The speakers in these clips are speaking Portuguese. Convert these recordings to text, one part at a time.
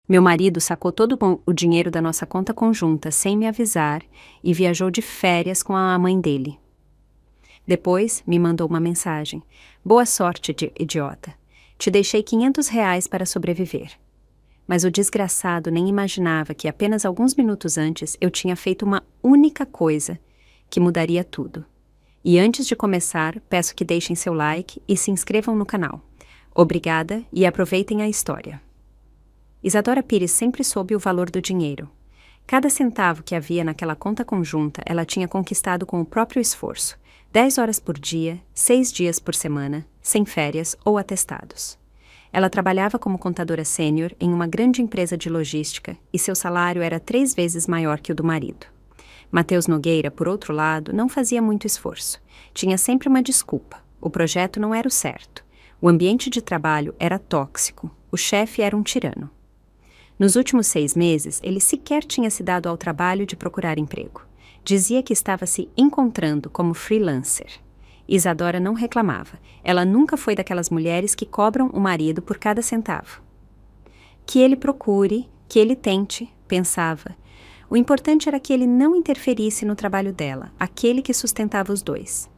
Meu marido sacou todo o dinheiro da nossa conta conjunta sem me avisar e viajou de férias com a mãe dele. Depois me mandou uma mensagem. Boa sorte, idiota. Te deixei R$ 500 para sobreviver. Mas o desgraçado nem imaginava que apenas alguns minutos antes eu tinha feito uma única coisa que mudaria tudo. E antes de começar, peço que deixem seu like e se inscrevam no canal. Obrigada e aproveitem a história. Isadora Pires sempre soube o valor do dinheiro. Cada centavo que havia naquela conta conjunta ela tinha conquistado com o próprio esforço. 10 horas por dia, 6 dias por semana, sem férias ou atestados. Ela trabalhava como contadora sênior em uma grande empresa de logística e seu salário era 3 vezes maior que o do marido. Matheus Nogueira, por outro lado, não fazia muito esforço. Tinha sempre uma desculpa. O projeto não era o certo. O ambiente de trabalho era tóxico. O chefe era um tirano. Nos últimos 6 meses, ele sequer tinha se dado ao trabalho de procurar emprego. Dizia que estava se encontrando como freelancer. Isadora não reclamava. Ela nunca foi daquelas mulheres que cobram o marido por cada centavo. Que ele procure, que ele tente, pensava. O importante era que ele não interferisse no trabalho dela, aquele que sustentava os dois.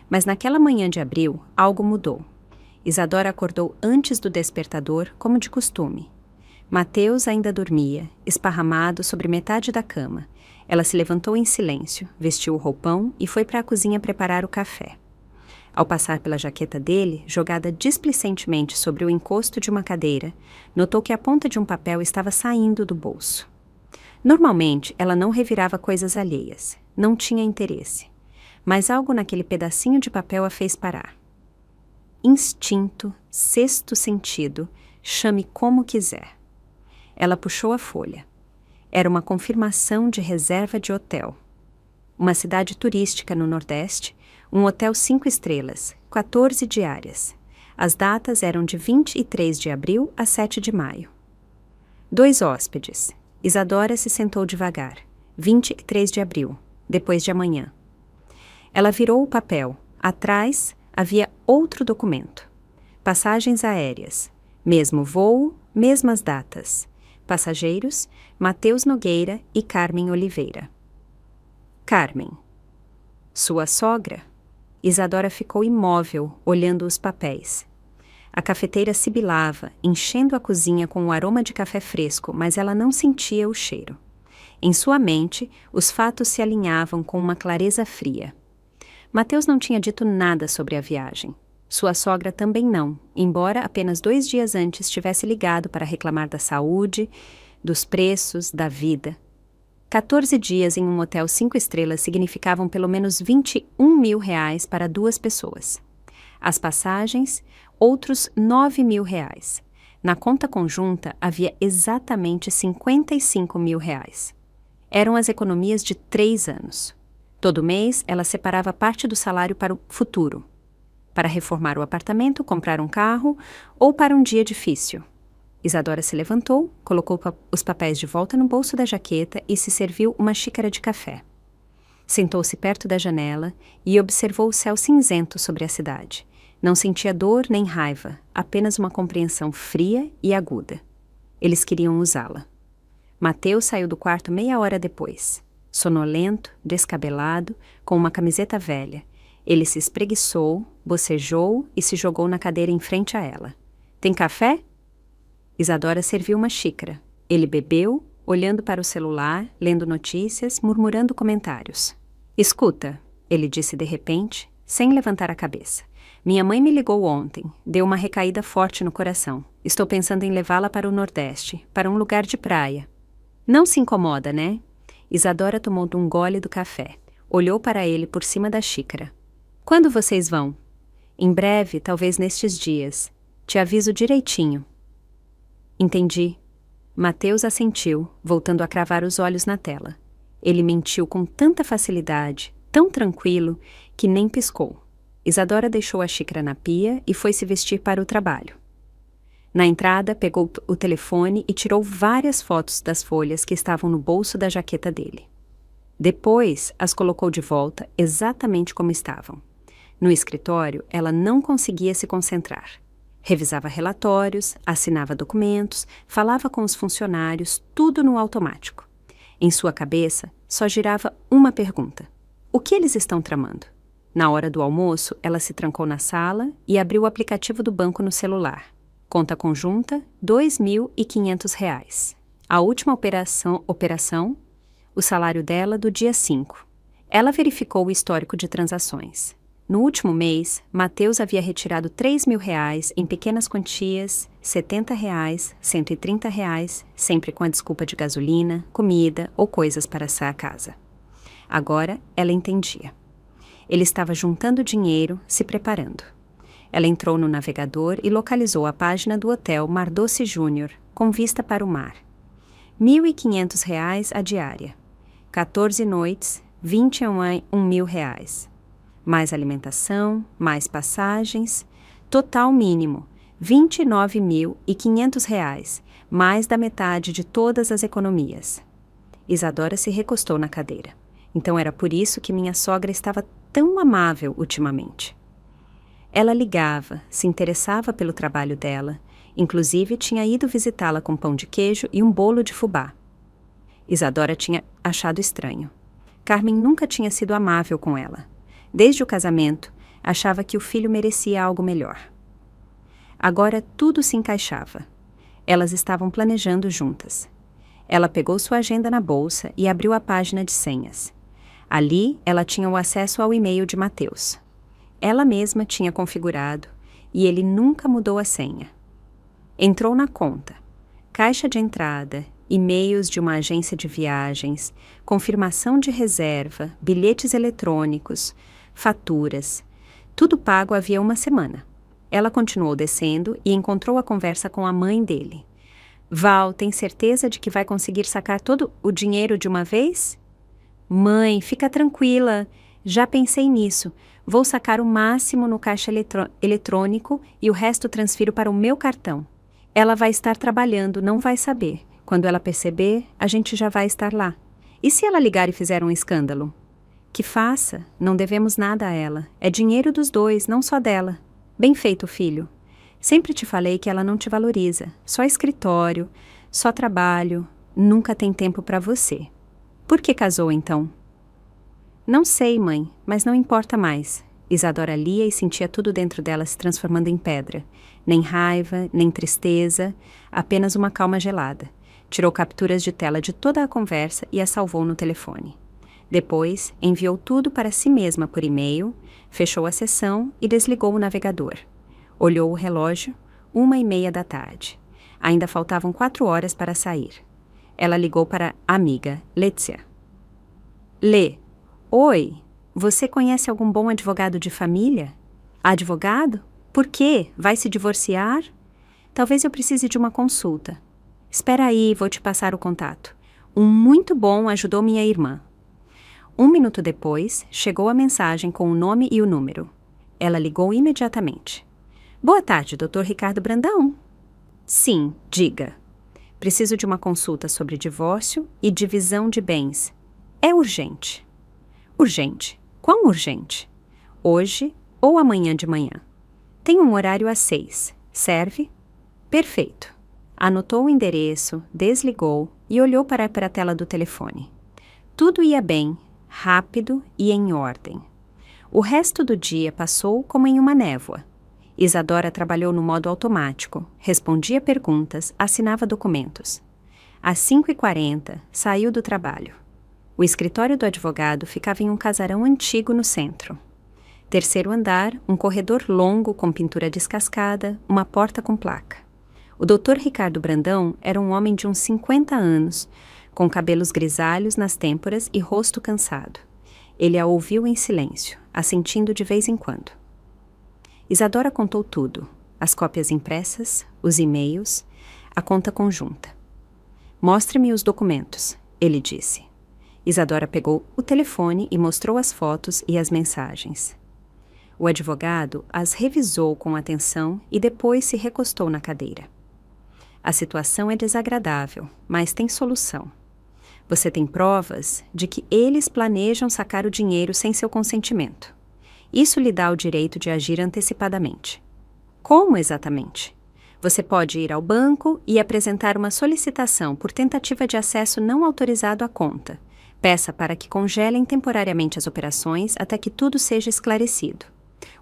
Mas naquela manhã de abril, algo mudou. Isadora acordou antes do despertador, como de costume. Matheus ainda dormia, esparramado sobre metade da cama. Ela se levantou em silêncio, vestiu o roupão e foi para a cozinha preparar o café. Ao passar pela jaqueta dele, jogada displicentemente sobre o encosto de uma cadeira, notou que a ponta de um papel estava saindo do bolso. Normalmente, ela não revirava coisas alheias, não tinha interesse. Mas algo naquele pedacinho de papel a fez parar. Instinto, sexto sentido, chame como quiser. Ela puxou a folha. Era uma confirmação de reserva de hotel. Uma cidade turística no Nordeste, um hotel 5 estrelas, 14 diárias. As datas eram de 23 de abril a 7 de maio. 2 hóspedes. Isadora se sentou devagar. 23 de abril, depois de amanhã. Ela virou o papel. Atrás havia outro documento. Passagens aéreas. Mesmo voo, mesmas datas. Passageiros, Matheus Nogueira e Carmen Oliveira. Carmen. Sua sogra? Isadora ficou imóvel, olhando os papéis. A cafeteira sibilava, enchendo a cozinha com o aroma de café fresco, mas ela não sentia o cheiro. Em sua mente, os fatos se alinhavam com uma clareza fria. Matheus não tinha dito nada sobre a viagem. Sua sogra também não, embora apenas 2 dias antes tivesse ligado para reclamar da saúde, dos preços, da vida. 14 dias em um hotel 5 estrelas significavam pelo menos R$ 21.000 para 2 pessoas. As passagens, outros R$ 9.000. Na conta conjunta havia exatamente R$ 55.000. Eram as economias de 3 anos. Todo mês ela separava parte do salário para o futuro. Para reformar o apartamento, comprar um carro ou para um dia difícil. Isadora se levantou, colocou os papéis de volta no bolso da jaqueta e se serviu uma xícara de café. Sentou-se perto da janela e observou o céu cinzento sobre a cidade. Não sentia dor nem raiva, apenas uma compreensão fria e aguda. Eles queriam usá-la. Matheus saiu do quarto meia hora depois. Sonolento, descabelado, com uma camiseta velha. Ele se espreguiçou, bocejou e se jogou na cadeira em frente a ela. Tem café? Isadora serviu uma xícara. Ele bebeu, olhando para o celular, lendo notícias, murmurando comentários. Escuta, ele disse de repente, sem levantar a cabeça. Minha mãe me ligou ontem, deu uma recaída forte no coração. Estou pensando em levá-la para o Nordeste, para um lugar de praia. Não se incomoda, né? Isadora tomou um gole do café. Olhou para ele por cima da xícara. Quando vocês vão? Em breve, talvez nestes dias. Te aviso direitinho. Entendi. Matheus assentiu, voltando a cravar os olhos na tela. Ele mentiu com tanta facilidade, tão tranquilo, que nem piscou. Isadora deixou a xícara na pia e foi se vestir para o trabalho. Na entrada, pegou o telefone e tirou várias fotos das folhas que estavam no bolso da jaqueta dele. Depois, as colocou de volta exatamente como estavam. No escritório, ela não conseguia se concentrar. Revisava relatórios, assinava documentos, falava com os funcionários, tudo no automático. Em sua cabeça, só girava uma pergunta: o que eles estão tramando? Na hora do almoço, ela se trancou na sala e abriu o aplicativo do banco no celular. Conta conjunta, R$ 2.500. A última operação, o salário dela do dia 5. Ela verificou o histórico de transações. No último mês, Mateus havia retirado R$ 3.000 em pequenas quantias, R$ 70, R$ 130, sempre com a desculpa de gasolina, comida ou coisas para sair a casa. Agora, ela entendia. Ele estava juntando dinheiro, se preparando. Ela entrou no navegador e localizou a página do hotel Mardoce Júnior, com vista para o mar. R$ 1.500 a diária. 14 noites, R$ 21.000. Mais alimentação, mais passagens. Total mínimo, R$ 29.500, mais da metade de todas as economias. Isadora se recostou na cadeira. Então era por isso que minha sogra estava tão amável ultimamente. Ela ligava, se interessava pelo trabalho dela, inclusive tinha ido visitá-la com pão de queijo e um bolo de fubá. Isadora tinha achado estranho. Carmen nunca tinha sido amável com ela. Desde o casamento, achava que o filho merecia algo melhor. Agora tudo se encaixava. Elas estavam planejando juntas. Ela pegou sua agenda na bolsa e abriu a página de senhas. Ali, ela tinha o acesso ao e-mail de Mateus. Ela mesma tinha configurado e ele nunca mudou a senha. Entrou na conta. Caixa de entrada, e-mails de uma agência de viagens, confirmação de reserva, bilhetes eletrônicos, faturas. Tudo pago havia uma semana. Ela continuou descendo e encontrou a conversa com a mãe dele. Val, tem certeza de que vai conseguir sacar todo o dinheiro de uma vez? Mãe, fica tranquila. Já pensei nisso. Vou sacar o máximo no caixa eletrônico e o resto transfiro para o meu cartão. Ela vai estar trabalhando, não vai saber. Quando ela perceber, a gente já vai estar lá. E se ela ligar e fizer um escândalo? Que faça, não devemos nada a ela. É dinheiro dos dois, não só dela. Bem feito, filho. Sempre te falei que ela não te valoriza. Só escritório, só trabalho, nunca tem tempo para você. Por que casou, então? Não sei, mãe, mas não importa mais. Isadora lia e sentia tudo dentro dela se transformando em pedra. Nem raiva, nem tristeza, apenas uma calma gelada. Tirou capturas de tela de toda a conversa e a salvou no telefone. Depois, enviou tudo para si mesma por e-mail, fechou a sessão e desligou o navegador. Olhou o relógio, 1h30 da tarde. Ainda faltavam 4 horas para sair. Ela ligou para a amiga, Letícia. Lê, oi, você conhece algum bom advogado de família? Advogado? Por quê? Vai se divorciar? Talvez eu precise de uma consulta. Espera aí, vou te passar o contato. Um muito bom ajudou minha irmã. 1 minuto depois, chegou a mensagem com o nome e o número. Ela ligou imediatamente. Boa tarde, Dr. Ricardo Brandão. Sim, diga. Preciso de uma consulta sobre divórcio e divisão de bens. É urgente. Urgente? Quão urgente? Hoje ou amanhã de manhã? Tem um horário às 6. Serve? Perfeito. Anotou o endereço, desligou e olhou para a tela do telefone. Tudo ia bem, rápido e em ordem. O resto do dia passou como em uma névoa. Isadora trabalhou no modo automático, respondia perguntas, assinava documentos. Às 5h40, saiu do trabalho. O escritório do advogado ficava em um casarão antigo no centro. Terceiro andar, um corredor longo com pintura descascada, uma porta com placa. O Dr. Ricardo Brandão era um homem de uns 50 anos, com cabelos grisalhos nas têmporas e rosto cansado. Ele a ouviu em silêncio, assentindo de vez em quando. Isadora contou tudo, as cópias impressas, os e-mails, a conta conjunta. Mostre-me os documentos, ele disse. Isadora pegou o telefone e mostrou as fotos e as mensagens. O advogado as revisou com atenção e depois se recostou na cadeira. A situação é desagradável, mas tem solução. Você tem provas de que eles planejam sacar o dinheiro sem seu consentimento. Isso lhe dá o direito de agir antecipadamente. Como exatamente? Você pode ir ao banco e apresentar uma solicitação por tentativa de acesso não autorizado à conta. Peça para que congelem temporariamente as operações até que tudo seja esclarecido.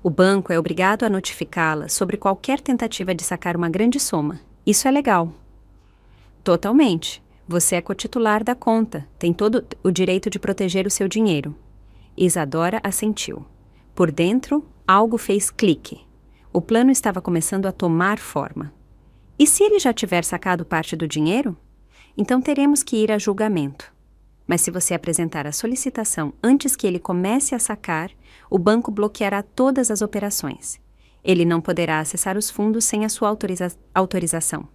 O banco é obrigado a notificá-la sobre qualquer tentativa de sacar uma grande soma. Isso é legal. Totalmente. Você é cotitular da conta, tem todo o direito de proteger o seu dinheiro. Isadora assentiu. Por dentro, algo fez clique. O plano estava começando a tomar forma. E se ele já tiver sacado parte do dinheiro? Então teremos que ir a julgamento. Mas se você apresentar a solicitação antes que ele comece a sacar, o banco bloqueará todas as operações. Ele não poderá acessar os fundos sem a sua autorização.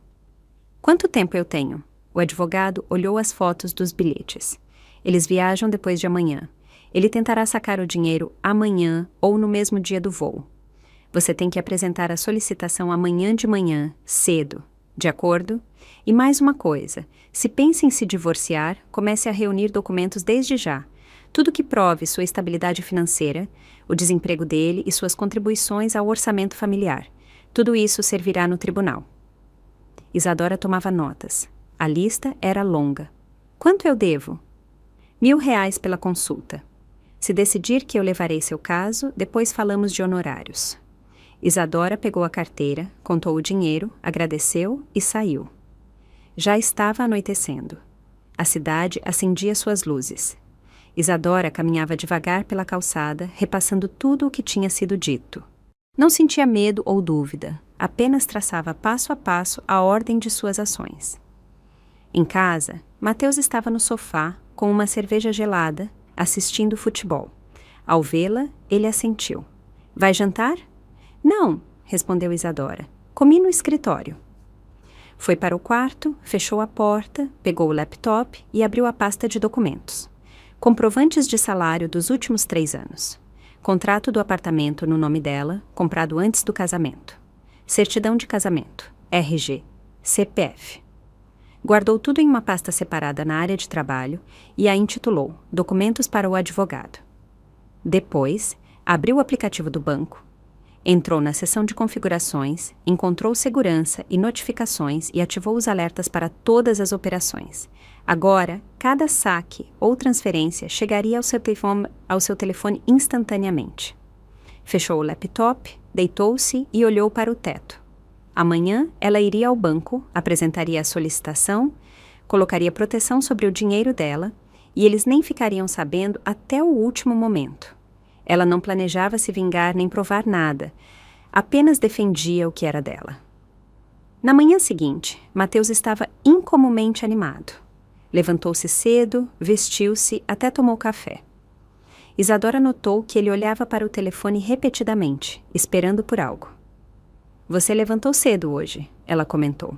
Quanto tempo eu tenho? O advogado olhou as fotos dos bilhetes. Eles viajam depois de amanhã. Ele tentará sacar o dinheiro amanhã ou no mesmo dia do voo. Você tem que apresentar a solicitação amanhã de manhã, cedo. De acordo? E mais uma coisa, se pensa em se divorciar, comece a reunir documentos desde já. Tudo que prove sua estabilidade financeira, o desemprego dele e suas contribuições ao orçamento familiar. Tudo isso servirá no tribunal. Isadora tomava notas. A lista era longa. Quanto eu devo? R$ 1.000 pela consulta. Se decidir que eu levarei seu caso, depois falamos de honorários. Isadora pegou a carteira, contou o dinheiro, agradeceu e saiu. Já estava anoitecendo. A cidade acendia suas luzes. Isadora caminhava devagar pela calçada, repassando tudo o que tinha sido dito. Não sentia medo ou dúvida, apenas traçava passo a passo a ordem de suas ações. Em casa, Mateus estava no sofá, com uma cerveja gelada, assistindo futebol. Ao vê-la, ele assentiu. Vai jantar? Não, respondeu Isadora. Comi no escritório. Foi para o quarto, fechou a porta, pegou o laptop e abriu a pasta de documentos. Comprovantes de salário dos últimos 3 anos. Contrato do apartamento no nome dela, comprado antes do casamento. Certidão de casamento, RG, CPF. Guardou tudo em uma pasta separada na área de trabalho e a intitulou Documentos para o Advogado. Depois, abriu o aplicativo do banco, entrou na seção de configurações, encontrou segurança e notificações e ativou os alertas para todas as operações. Agora, cada saque ou transferência chegaria ao seu telefone instantaneamente. Fechou o laptop, deitou-se e olhou para o teto. Amanhã, ela iria ao banco, apresentaria a solicitação, colocaria proteção sobre o dinheiro dela e eles nem ficariam sabendo até o último momento. Ela não planejava se vingar nem provar nada, apenas defendia o que era dela. Na manhã seguinte, Mateus estava incomumente animado. Levantou-se cedo, vestiu-se, até tomou café. Isadora notou que ele olhava para o telefone repetidamente, esperando por algo. Você levantou cedo hoje, ela comentou.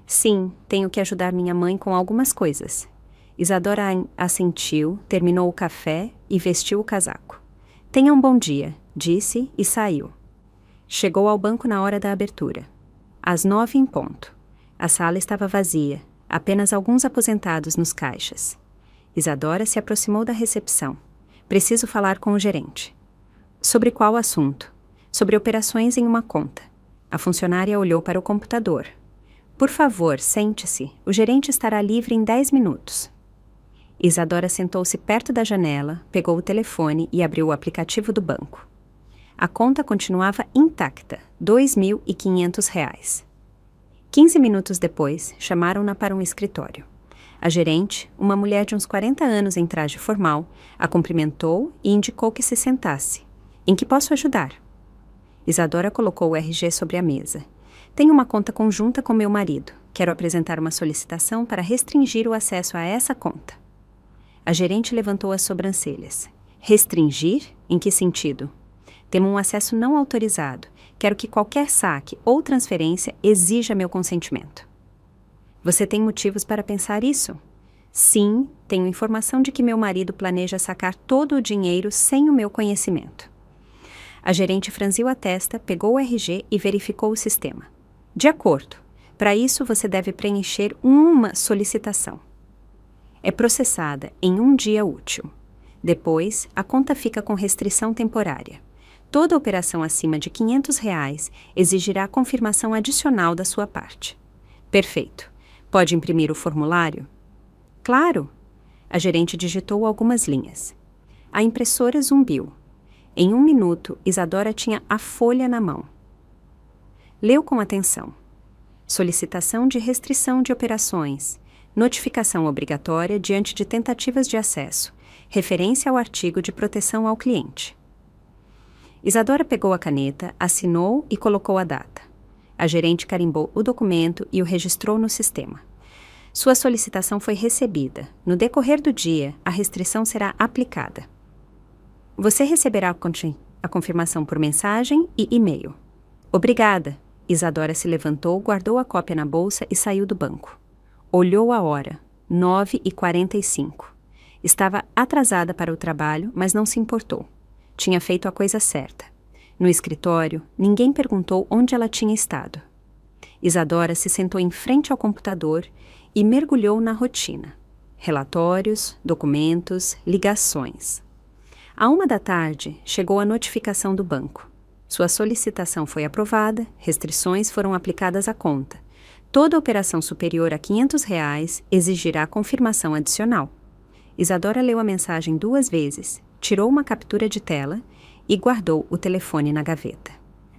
Sim, tenho que ajudar minha mãe com algumas coisas. Isadora assentiu, terminou o café e vestiu o casaco. Tenha um bom dia, disse e saiu. Chegou ao banco na hora da abertura. Às 9 em ponto. A sala estava vazia, apenas alguns aposentados nos caixas. Isadora se aproximou da recepção. Preciso falar com o gerente. Sobre qual assunto? Sobre operações em uma conta. A funcionária olhou para o computador. Por favor, sente-se. O gerente estará livre em 10 minutos. Isadora sentou-se perto da janela, pegou o telefone e abriu o aplicativo do banco. A conta continuava intacta, R$ 2.500. 15 minutos depois, chamaram-na para um escritório. A gerente, uma mulher de uns 40 anos em traje formal, a cumprimentou e indicou que se sentasse. Em que posso ajudar? Isadora colocou o RG sobre a mesa. Tenho uma conta conjunta com meu marido. Quero apresentar uma solicitação para restringir o acesso a essa conta. A gerente levantou as sobrancelhas. Restringir? Em que sentido? Temo um acesso não autorizado. Quero que qualquer saque ou transferência exija meu consentimento. Você tem motivos para pensar isso? Sim, tenho informação de que meu marido planeja sacar todo o dinheiro sem o meu conhecimento. A gerente franziu a testa, pegou o RG e verificou o sistema. De acordo. Para isso, você deve preencher uma solicitação. É processada em um dia útil. Depois, a conta fica com restrição temporária. Toda operação acima de R$ 500 exigirá confirmação adicional da sua parte. Perfeito. Pode imprimir o formulário? Claro. A gerente digitou algumas linhas. A impressora zumbiu. Em 1 minuto, Isadora tinha a folha na mão. Leu com atenção. Solicitação de restrição de operações. Notificação obrigatória diante de tentativas de acesso. Referência ao artigo de proteção ao cliente. Isadora pegou a caneta, assinou e colocou a data. A gerente carimbou o documento e o registrou no sistema. Sua solicitação foi recebida. No decorrer do dia, a restrição será aplicada. Você receberá a confirmação por mensagem e e-mail. Obrigada. Isadora se levantou, guardou a cópia na bolsa e saiu do banco. Olhou a hora. 9h45. Estava atrasada para o trabalho, mas não se importou. Tinha feito a coisa certa. No escritório, ninguém perguntou onde ela tinha estado. Isadora se sentou em frente ao computador e mergulhou na rotina. Relatórios, documentos, ligações. À 1h da tarde, chegou a notificação do banco. Sua solicitação foi aprovada, restrições foram aplicadas à conta. Toda operação superior a R$ 500 exigirá confirmação adicional. Isadora leu a mensagem 2 vezes, tirou uma captura de tela e guardou o telefone na gaveta.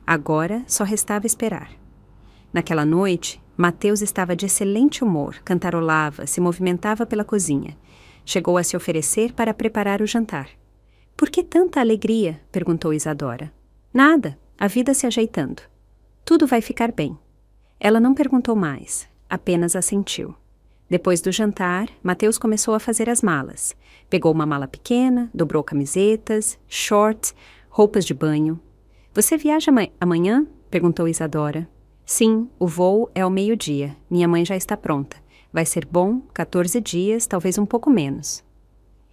Agora só restava esperar. Naquela noite, Mateus estava de excelente humor, cantarolava, se movimentava pela cozinha. Chegou a se oferecer para preparar o jantar. — Por que tanta alegria? — perguntou Isadora. — Nada, a vida se ajeitando. Tudo vai ficar bem. Ela não perguntou mais, apenas assentiu. Depois do jantar, Mateus começou a fazer as malas. Pegou uma mala pequena, dobrou camisetas, shorts, roupas de banho. — Você viaja amanhã? — perguntou Isadora. — Sim, o voo é ao 12h. Minha mãe já está pronta. Vai ser bom, 14 dias, talvez um pouco menos.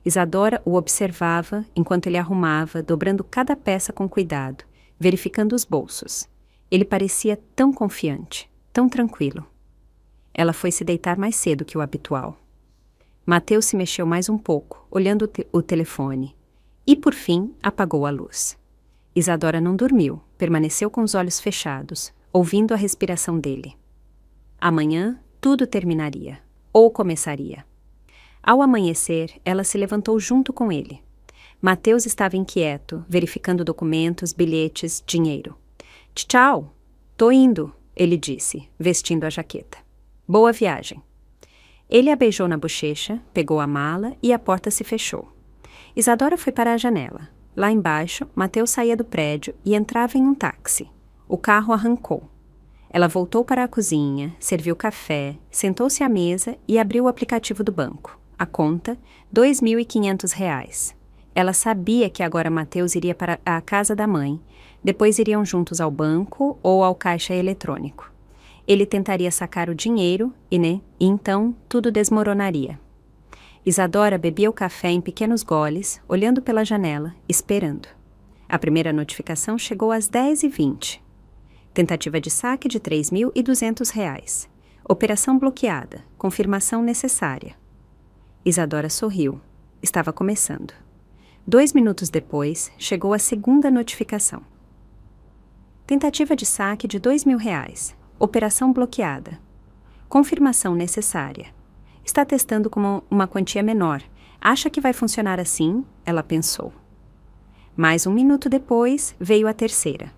Isadora o observava enquanto ele arrumava, dobrando cada peça com cuidado, verificando os bolsos. Ele parecia tão confiante, tão tranquilo. Ela foi se deitar mais cedo que o habitual. Mateus se mexeu mais um pouco, olhando o telefone. E, por fim, apagou a luz. Isadora não dormiu, permaneceu com os olhos fechados, ouvindo a respiração dele. Amanhã, tudo terminaria, ou começaria. Ao amanhecer, ela se levantou junto com ele. Mateus estava inquieto, verificando documentos, bilhetes, dinheiro. — Tchau! Tô indo, ele disse, vestindo a jaqueta. Boa viagem. Ele a beijou na bochecha, pegou a mala e a porta se fechou. Isadora foi para a janela. Lá embaixo, Mateus saía do prédio e entrava em um táxi. O carro arrancou. Ela voltou para a cozinha, serviu café, sentou-se à mesa e abriu o aplicativo do banco. A conta, R$ 2.500. Ela sabia que agora Mateus iria para a casa da mãe, depois iriam juntos ao banco ou ao caixa eletrônico. Ele tentaria sacar o dinheiro e então tudo desmoronaria. Isadora bebia o café em pequenos goles, olhando pela janela, esperando. A primeira notificação chegou às 10h20. Tentativa de saque de R$ 3.200. Operação bloqueada. Confirmação necessária. Isadora sorriu. Estava começando. 2 minutos depois, chegou a segunda notificação. Tentativa de saque de R$ 2.000. Operação bloqueada. Confirmação necessária. Está testando com uma quantia menor. Acha que vai funcionar assim? Ela pensou. Mais 1 minuto depois, veio a terceira.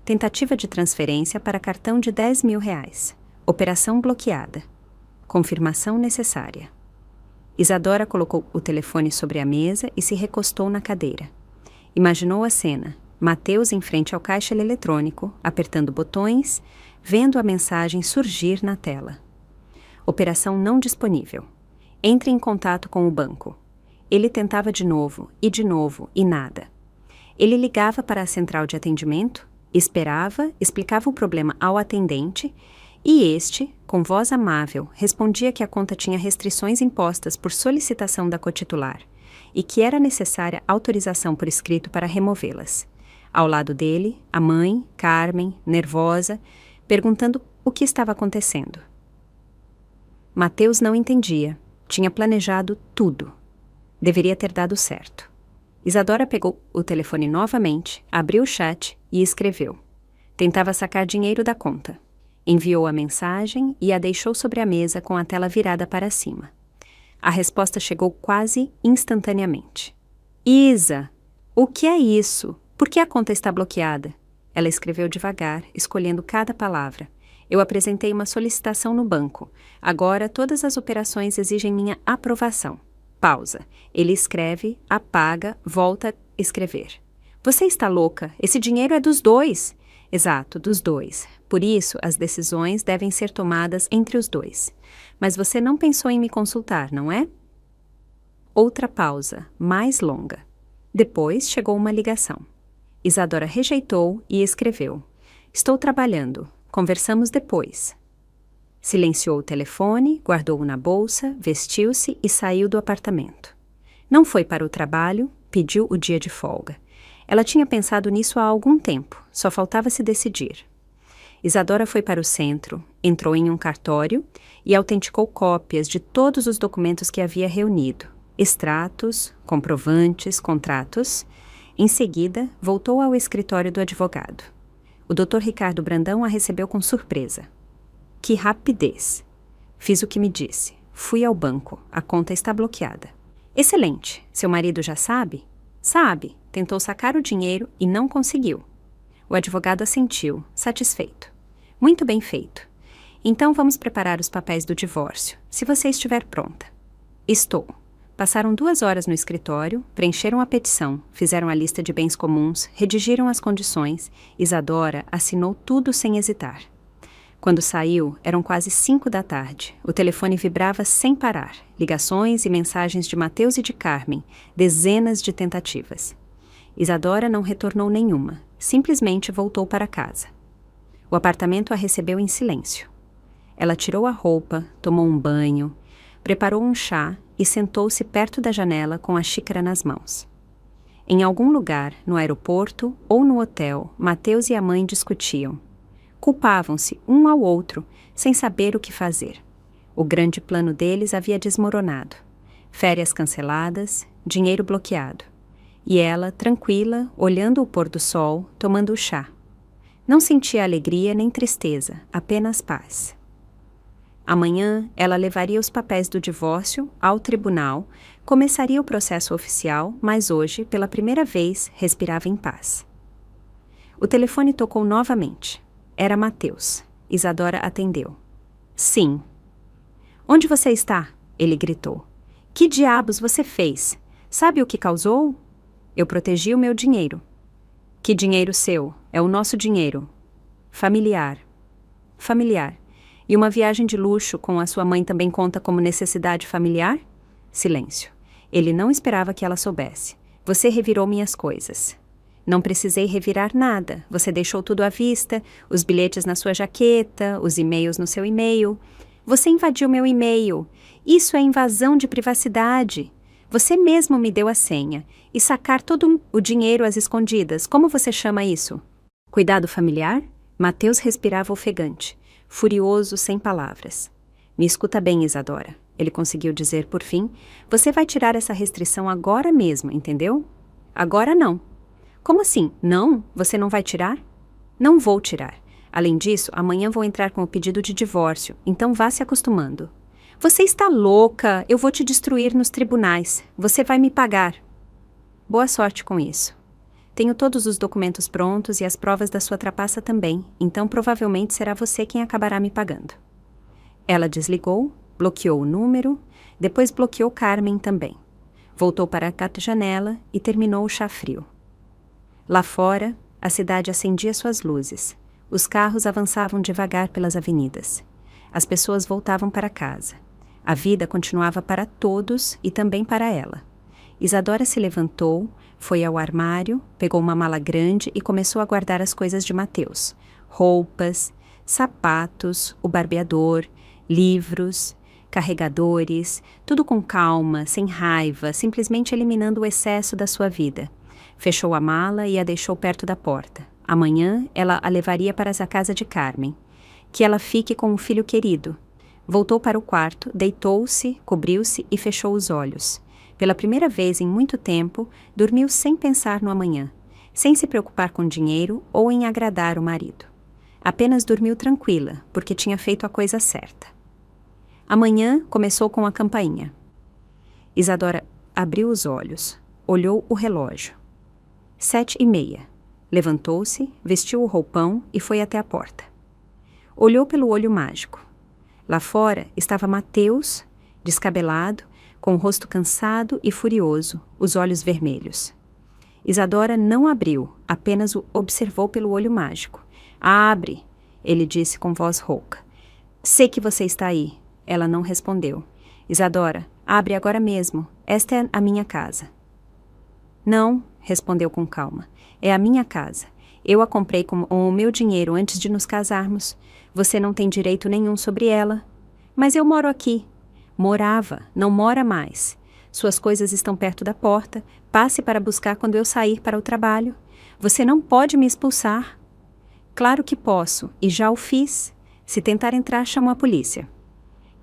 Tentativa de transferência para cartão de R$ 10.000. Operação bloqueada. Confirmação necessária. Isadora colocou o telefone sobre a mesa e se recostou na cadeira. Imaginou a cena. Mateus em frente ao caixa eletrônico, apertando botões, vendo a mensagem surgir na tela. Operação não disponível. Entre em contato com o banco. Ele tentava de novo e nada. Ele ligava para a central de atendimento, esperava, explicava o problema ao atendente e este, com voz amável, respondia que a conta tinha restrições impostas por solicitação da cotitular e que era necessária autorização por escrito para removê-las. Ao lado dele, a mãe, Carmen, nervosa, perguntando o que estava acontecendo. Mateus não entendia. Tinha planejado tudo. Deveria ter dado certo. Isadora pegou o telefone novamente, abriu o chat e escreveu. Tentava sacar dinheiro da conta. Enviou a mensagem e a deixou sobre a mesa com a tela virada para cima. A resposta chegou quase instantaneamente. Isa, o que é isso? Por que a conta está bloqueada? Ela escreveu devagar, escolhendo cada palavra. Eu apresentei uma solicitação no banco. Agora todas as operações exigem minha aprovação. Pausa. Ele escreve, apaga, volta a escrever. Você está louca? Esse dinheiro é dos dois. Exato, dos dois. Por isso, as decisões devem ser tomadas entre os dois. Mas você não pensou em me consultar, não é? Outra pausa, mais longa. Depois chegou uma ligação. Isadora rejeitou e escreveu. Estou trabalhando. Conversamos depois. Silenciou o telefone, guardou-o na bolsa, vestiu-se e saiu do apartamento. Não foi para o trabalho, pediu o dia de folga. Ela tinha pensado nisso há algum tempo, só faltava se decidir. Isadora foi para o centro, entrou em um cartório e autenticou cópias de todos os documentos que havia reunido, extratos, comprovantes, contratos. Em seguida, voltou ao escritório do advogado. O Dr. Ricardo Brandão a recebeu com surpresa. Que rapidez! Fiz o que me disse. Fui ao banco. A conta está bloqueada. Excelente! Seu marido já sabe? Sabe. Tentou sacar o dinheiro e não conseguiu. O advogado assentiu, satisfeito. Muito bem feito. Então vamos preparar os papéis do divórcio, se você estiver pronta. Estou. Passaram 2 horas no escritório, preencheram a petição, fizeram a lista de bens comuns, redigiram as condições. Isadora assinou tudo sem hesitar. Quando saiu, eram quase 5 da tarde. O telefone vibrava sem parar. Ligações e mensagens de Mateus e de Carmen, dezenas de tentativas. Isadora não retornou nenhuma, simplesmente voltou para casa. O apartamento a recebeu em silêncio. Ela tirou a roupa, tomou um banho, preparou um chá e sentou-se perto da janela com a xícara nas mãos. Em algum lugar, no aeroporto ou no hotel, Mateus e a mãe discutiam. Culpavam-se um ao outro, sem saber o que fazer. O grande plano deles havia desmoronado. Férias canceladas, dinheiro bloqueado. E ela, tranquila, olhando o pôr do sol, tomando o chá. Não sentia alegria nem tristeza, apenas paz. Amanhã, ela levaria os papéis do divórcio ao tribunal, começaria o processo oficial, mas hoje, pela primeira vez, respirava em paz. O telefone tocou novamente. Era Mateus. Isadora atendeu. Sim. Onde você está? Ele gritou. Que diabos você fez? Sabe o que causou? Eu protegi o meu dinheiro. Que dinheiro seu? É o nosso dinheiro. Familiar. Familiar. E uma viagem de luxo com a sua mãe também conta como necessidade familiar? Silêncio. Ele não esperava que ela soubesse. Você revirou minhas coisas. Não precisei revirar nada. Você deixou tudo à vista, os bilhetes na sua jaqueta, os e-mails no seu e-mail. Você invadiu meu e-mail. Isso é invasão de privacidade. Você mesmo me deu a senha. E sacar todo o dinheiro às escondidas. Como você chama isso? Cuidado familiar? Mateus respirava ofegante, furioso, sem palavras. Me escuta bem, Isadora. Ele conseguiu dizer por fim. Você vai tirar essa restrição agora mesmo, entendeu? Agora não. Como assim? Não? Você não vai tirar? Não vou tirar. Além disso, amanhã vou entrar com o pedido de divórcio, então vá se acostumando. Você está louca! Eu vou te destruir nos tribunais. Você vai me pagar. Boa sorte com isso. Tenho todos os documentos prontos e as provas da sua trapaça também, então provavelmente será você quem acabará me pagando. Ela desligou, bloqueou o número, depois bloqueou Carmen também. Voltou para a janela e terminou o chá frio. Lá fora, a cidade acendia suas luzes. Os carros avançavam devagar pelas avenidas. As pessoas voltavam para casa. A vida continuava para todos e também para ela. Isadora se levantou, foi ao armário, pegou uma mala grande e começou a guardar as coisas de Mateus. Roupas, sapatos, o barbeador, livros, carregadores, tudo com calma, sem raiva, simplesmente eliminando o excesso da sua vida. Fechou a mala e a deixou perto da porta. Amanhã, ela a levaria para a casa de Carmen. Que ela fique com o filho querido. Voltou para o quarto, deitou-se, cobriu-se e fechou os olhos. Pela primeira vez em muito tempo, dormiu sem pensar no amanhã, sem se preocupar com dinheiro ou em agradar o marido. Apenas dormiu tranquila, porque tinha feito a coisa certa. Amanhã começou com a campainha. Isadora abriu os olhos, olhou o relógio. 7h30. Levantou-se, vestiu o roupão e foi até a porta. Olhou pelo olho mágico. Lá fora estava Mateus, descabelado, com o rosto cansado e furioso, os olhos vermelhos. Isadora não abriu, apenas o observou pelo olho mágico. Abre, ele disse com voz rouca. Sei que você está aí. Ela não respondeu. Isadora, abre agora mesmo. Esta é a minha casa. Não, respondeu com calma. É a minha casa. Eu a comprei com o meu dinheiro antes de nos casarmos. Você não tem direito nenhum sobre ela. Mas eu moro aqui. Morava, não mora mais. Suas coisas estão perto da porta. Passe para buscar quando eu sair para o trabalho. Você não pode me expulsar. Claro que posso, e já o fiz. Se tentar entrar, chamo a polícia.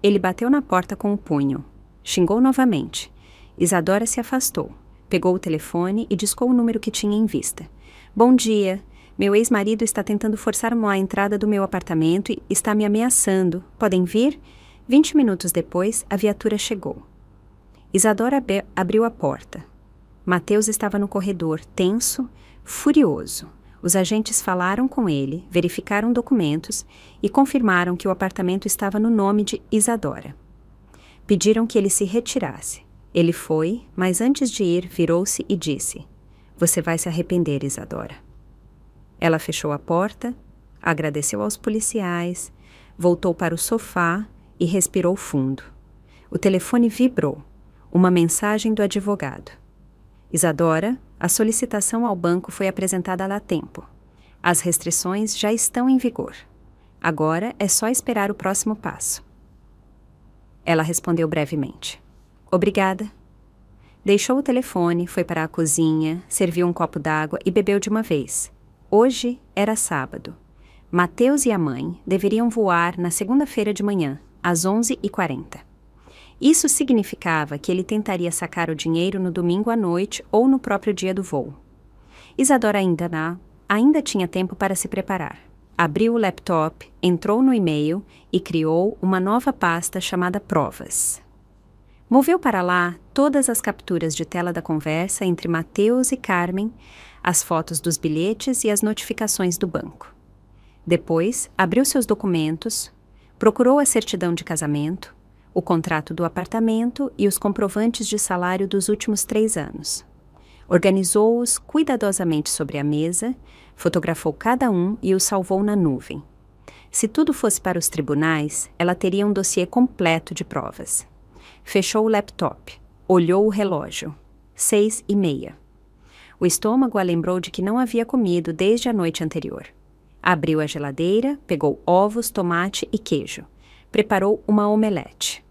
Ele bateu na porta com o punho. Xingou novamente. Isadora se afastou. Pegou o telefone e discou o número que tinha em vista. Bom dia. Meu ex-marido está tentando forçar a entrada do meu apartamento e está me ameaçando. Podem vir? 20 minutos depois, a viatura chegou. Isadora abriu a porta. Mateus estava no corredor, tenso, furioso. Os agentes falaram com ele, verificaram documentos e confirmaram que o apartamento estava no nome de Isadora. Pediram que ele se retirasse. Ele foi, mas antes de ir, virou-se e disse: Você vai se arrepender, Isadora. Ela fechou a porta, agradeceu aos policiais, voltou para o sofá e respirou fundo. O telefone vibrou. Uma mensagem do advogado. Isadora, a solicitação ao banco foi apresentada a tempo. As restrições já estão em vigor. Agora é só esperar o próximo passo. Ela respondeu brevemente. Obrigada. Deixou o telefone, foi para a cozinha, serviu um copo d'água e bebeu de uma vez. Hoje era sábado. Mateus e a mãe deveriam voar na segunda-feira de manhã, às 11h40. Isso significava que ele tentaria sacar o dinheiro no domingo à noite ou no próprio dia do voo. Isadora ainda tinha tempo para se preparar. Abriu o laptop, entrou no e-mail e criou uma nova pasta chamada Provas. Moveu para lá todas as capturas de tela da conversa entre Mateus e Carmen, as fotos dos bilhetes e as notificações do banco. Depois, abriu seus documentos, procurou a certidão de casamento, o contrato do apartamento e os comprovantes de salário dos últimos 3 anos. Organizou-os cuidadosamente sobre a mesa, fotografou cada um e os salvou na nuvem. Se tudo fosse para os tribunais, ela teria um dossiê completo de provas. Fechou o laptop, olhou o relógio. 6h30. O estômago a lembrou de que não havia comido desde a noite anterior. Abriu a geladeira, pegou ovos, tomate e queijo. Preparou uma omelete.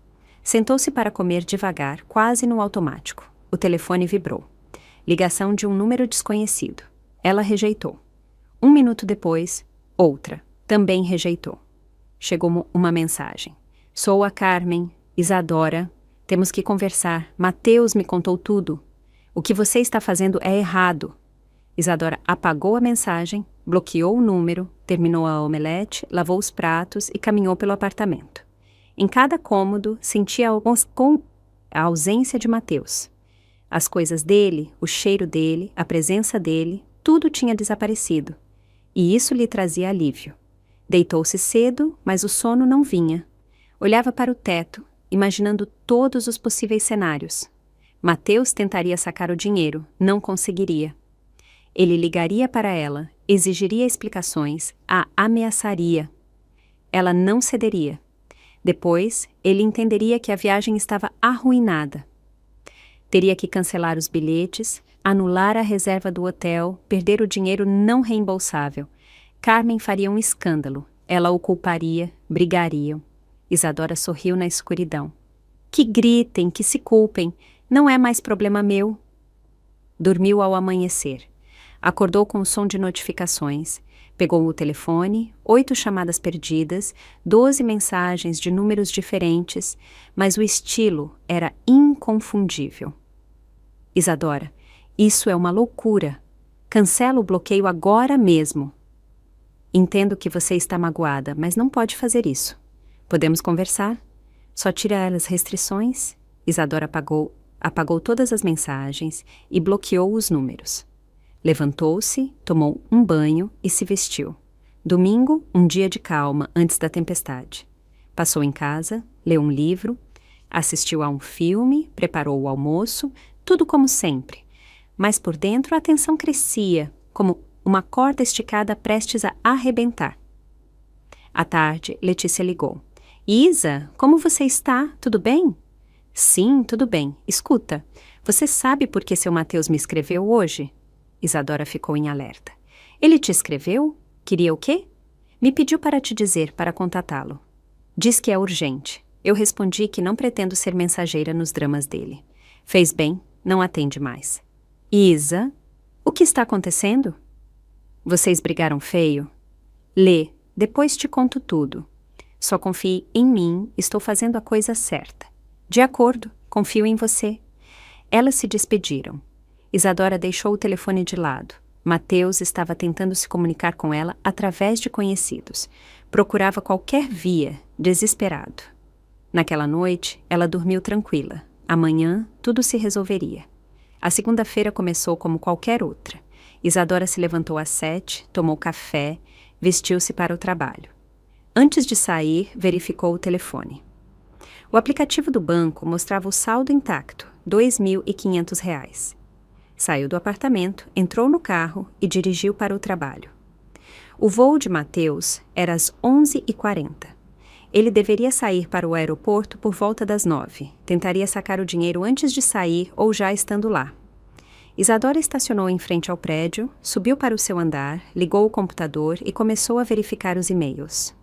Sentou-se para comer devagar, quase no automático. O telefone vibrou. Ligação de um número desconhecido. Ela rejeitou. 1 minuto depois, outra. Também rejeitou. Chegou uma mensagem. Sou a Carmen, Isadora. Temos que conversar. Mateus me contou tudo. O que você está fazendo é errado. Isadora apagou a mensagem, bloqueou o número, terminou a omelete, lavou os pratos e caminhou pelo apartamento. Em cada cômodo, sentia a ausência de Mateus. As coisas dele, o cheiro dele, a presença dele, tudo tinha desaparecido. E isso lhe trazia alívio. Deitou-se cedo, mas o sono não vinha. Olhava para o teto, imaginando todos os possíveis cenários. Mateus tentaria sacar o dinheiro, não conseguiria. Ele ligaria para ela, exigiria explicações, a ameaçaria. Ela não cederia. Depois, ele entenderia que a viagem estava arruinada. Teria que cancelar os bilhetes, anular a reserva do hotel, perder o dinheiro não reembolsável. Carmen faria um escândalo. Ela o culparia, brigariam. Isadora sorriu na escuridão. Que gritem, que se culpem. Não é mais problema meu. Dormiu ao amanhecer. Acordou com o som de notificações. Pegou o telefone, 8 chamadas perdidas, 12 mensagens de números diferentes, mas o estilo era inconfundível. Isadora, isso é uma loucura. Cancela o bloqueio agora mesmo. Entendo que você está magoada, mas não pode fazer isso. Podemos conversar? Só tira as restrições. Isadora apagou todas as mensagens e bloqueou os números. Levantou-se, tomou um banho e se vestiu. Domingo, um dia de calma antes da tempestade. Passou em casa, leu um livro, assistiu a um filme, preparou o almoço, tudo como sempre. Mas por dentro a tensão crescia, como uma corda esticada prestes a arrebentar. À tarde, Letícia ligou. Isa, como você está? Tudo bem? Sim, tudo bem. Escuta, você sabe por que seu Mateus me escreveu hoje? Isadora ficou em alerta. Ele te escreveu? Queria o quê? Me pediu para te dizer para contatá-lo. Diz que é urgente. Eu respondi que não pretendo ser mensageira nos dramas dele. Fez bem, não atende mais. Isa, o que está acontecendo? Vocês brigaram feio? Lê, depois te conto tudo. Só confie em mim, estou fazendo a coisa certa. De acordo, confio em você. Elas se despediram. Isadora deixou o telefone de lado. Mateus estava tentando se comunicar com ela através de conhecidos. Procurava qualquer via, desesperado. Naquela noite, ela dormiu tranquila. Amanhã, tudo se resolveria. A segunda-feira começou como qualquer outra. Isadora se levantou às 7, tomou café, vestiu-se para o trabalho. Antes de sair, verificou o telefone. O aplicativo do banco mostrava o saldo intacto, R$ 2.500. Saiu do apartamento, entrou no carro e dirigiu para o trabalho. O voo de Mateus era às 11h40. Ele deveria sair para o aeroporto por volta das 9h. Tentaria sacar o dinheiro antes de sair ou já estando lá. Isadora estacionou em frente ao prédio, subiu para o seu andar, ligou o computador e começou a verificar os e-mails.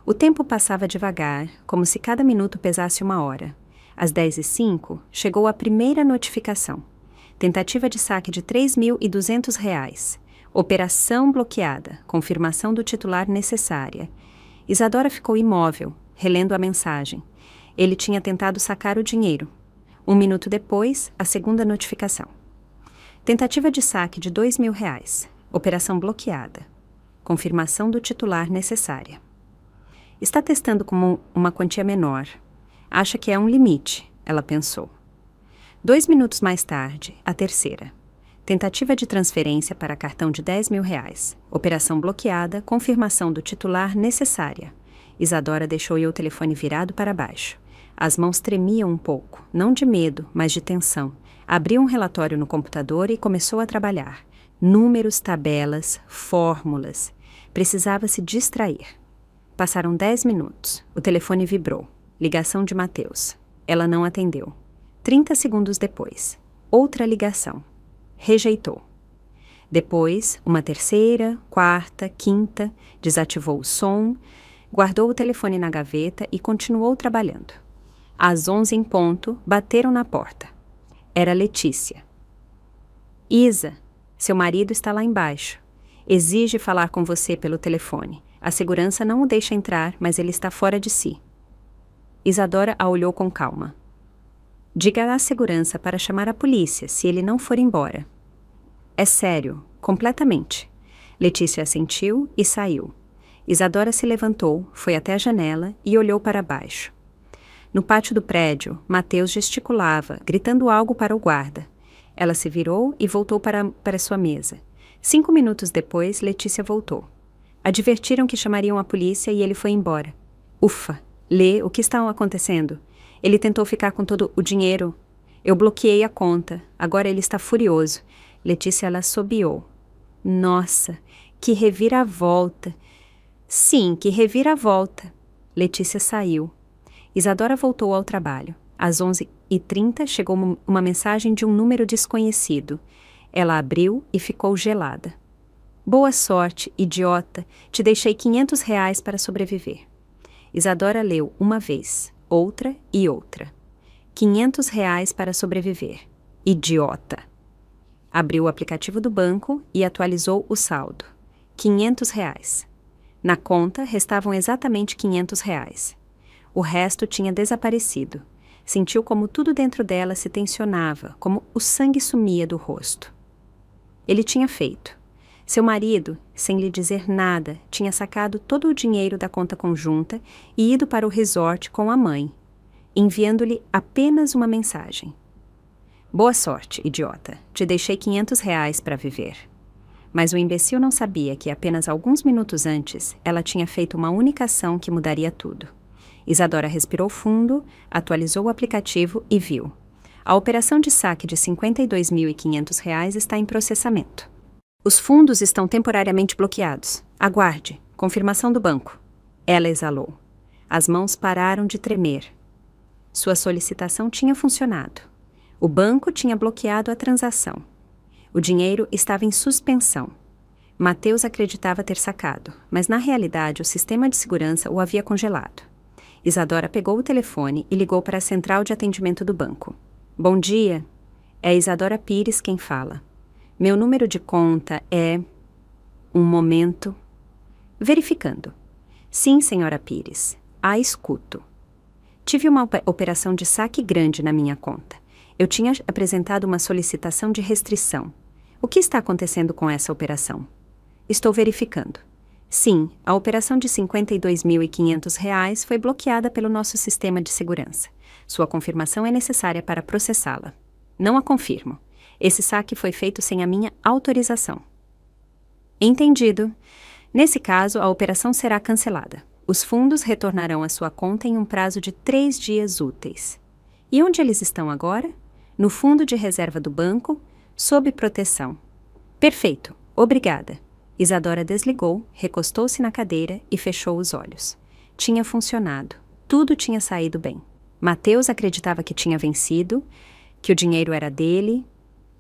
O tempo passava devagar, como se cada minuto pesasse 1 hora. Às 10h05, chegou a primeira notificação. Tentativa de saque de R$ 3.200. Operação bloqueada. Confirmação do titular necessária. Isadora ficou imóvel, relendo a mensagem. Ele tinha tentado sacar o dinheiro. 1 minuto depois, a segunda notificação. Tentativa de saque de R$ 2.000. Operação bloqueada. Confirmação do titular necessária. Está testando com uma quantia menor. Acha que é um limite, ela pensou. 2 minutos mais tarde, a terceira. Tentativa de transferência para cartão de R$ 10.000. Operação bloqueada, confirmação do titular necessária. Isadora deixou o telefone virado para baixo. As mãos tremiam um pouco, não de medo, mas de tensão. Abriu um relatório no computador e começou a trabalhar. Números, tabelas, fórmulas. Precisava se distrair. Passaram 10 minutos. O telefone vibrou. Ligação de Mateus. Ela não atendeu. 30 segundos depois. Outra ligação. Rejeitou. Depois, uma terceira, quarta, quinta. Desativou o som. Guardou o telefone na gaveta e continuou trabalhando. Às 11 em ponto, bateram na porta. Era Letícia. Isa, seu marido está lá embaixo. Exige falar com você pelo telefone. A segurança não o deixa entrar, mas ele está fora de si. Isadora a olhou com calma. Diga à segurança para chamar a polícia se ele não for embora. É sério, completamente. Letícia assentiu e saiu. Isadora se levantou, foi até a janela e olhou para baixo. No pátio do prédio, Mateus gesticulava, gritando algo para o guarda. Ela se virou e voltou para sua mesa. 5 minutos depois, Letícia voltou. Advertiram que chamariam a polícia e ele foi embora. Ufa! Lê, o que está acontecendo? Ele tentou ficar com todo o dinheiro. Eu bloqueei a conta. Agora ele está furioso. Letícia ela assobiou. Nossa, que reviravolta! Sim, que reviravolta! Letícia saiu. Isadora voltou ao trabalho. Às 11h30 chegou uma mensagem de um número desconhecido. Ela abriu e ficou gelada. Boa sorte, idiota. Te deixei R$ 500 para sobreviver. Isadora leu uma vez, outra e outra. R$ 500 para sobreviver. Idiota. Abriu o aplicativo do banco e atualizou o saldo. R$ 500. Na conta restavam exatamente R$ 500. O resto tinha desaparecido. Sentiu como tudo dentro dela se tensionava, como o sangue sumia do rosto. Ele tinha feito. Seu marido, sem lhe dizer nada, tinha sacado todo o dinheiro da conta conjunta e ido para o resort com a mãe, enviando-lhe apenas uma mensagem. Boa sorte, idiota. Te deixei R$ 500 para viver. Mas o imbecil não sabia que apenas alguns minutos antes ela tinha feito uma única ação que mudaria tudo. Isadora respirou fundo, atualizou o aplicativo e viu. A operação de saque de R$ 52.500 está em processamento. Os fundos estão temporariamente bloqueados. Aguarde. Confirmação do banco. Ela exalou. As mãos pararam de tremer. Sua solicitação tinha funcionado. O banco tinha bloqueado a transação. O dinheiro estava em suspensão. Mateus acreditava ter sacado, mas na realidade o sistema de segurança o havia congelado. Isadora pegou o telefone e ligou para a central de atendimento do banco. Bom dia. É Isadora Pires quem fala. Meu número de conta é... Um momento. Verificando. Sim, senhora Pires. A escuto. Tive uma operação de saque grande na minha conta. Eu tinha apresentado uma solicitação de restrição. O que está acontecendo com essa operação? Estou verificando. Sim, a operação de R$ 52.500 foi bloqueada pelo nosso sistema de segurança. Sua confirmação é necessária para processá-la. Não a confirmo. Esse saque foi feito sem a minha autorização. Entendido. Nesse caso, a operação será cancelada. Os fundos retornarão à sua conta em um prazo de 3 dias úteis. E onde eles estão agora? No fundo de reserva do banco, sob proteção. Perfeito. Obrigada. Isadora desligou, recostou-se na cadeira e fechou os olhos. Tinha funcionado. Tudo tinha saído bem. Mateus acreditava que tinha vencido, que o dinheiro era dele,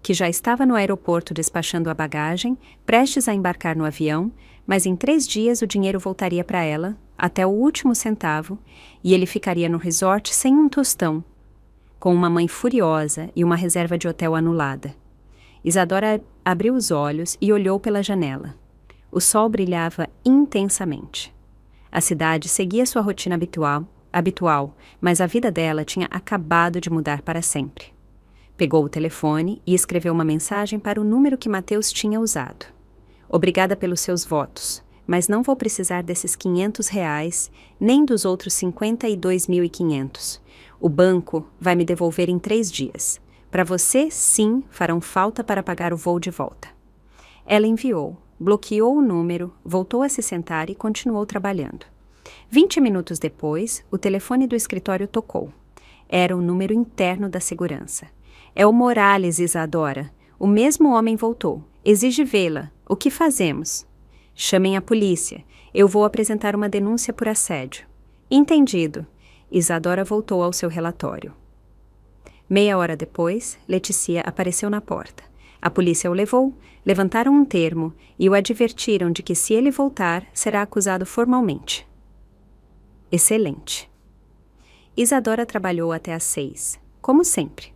que já estava no aeroporto despachando a bagagem, prestes a embarcar no avião, mas em 3 dias o dinheiro voltaria para ela, até o último centavo, e ele ficaria no resort sem um tostão, com uma mãe furiosa e uma reserva de hotel anulada. Isadora abriu os olhos e olhou pela janela. O sol brilhava intensamente. A cidade seguia sua rotina habitual, mas a vida dela tinha acabado de mudar para sempre. Pegou o telefone e escreveu uma mensagem para o número que Mateus tinha usado. Obrigada pelos seus votos, mas não vou precisar desses R$ 500, nem dos outros 52.500. O banco vai me devolver em 3 dias. Para você, sim, farão falta para pagar o voo de volta. Ela enviou, bloqueou o número, voltou a se sentar e continuou trabalhando. 20 minutos depois, o telefone do escritório tocou. Era o número interno da segurança. É o Morales, Isadora. O mesmo homem voltou. Exige vê-la. O que fazemos? Chamem a polícia. Eu vou apresentar uma denúncia por assédio. Entendido. Isadora voltou ao seu relatório. Meia hora depois, Letícia apareceu na porta. A polícia o levou, levantaram um termo e o advertiram de que se ele voltar, será acusado formalmente. Excelente. Isadora trabalhou até às 6, como sempre.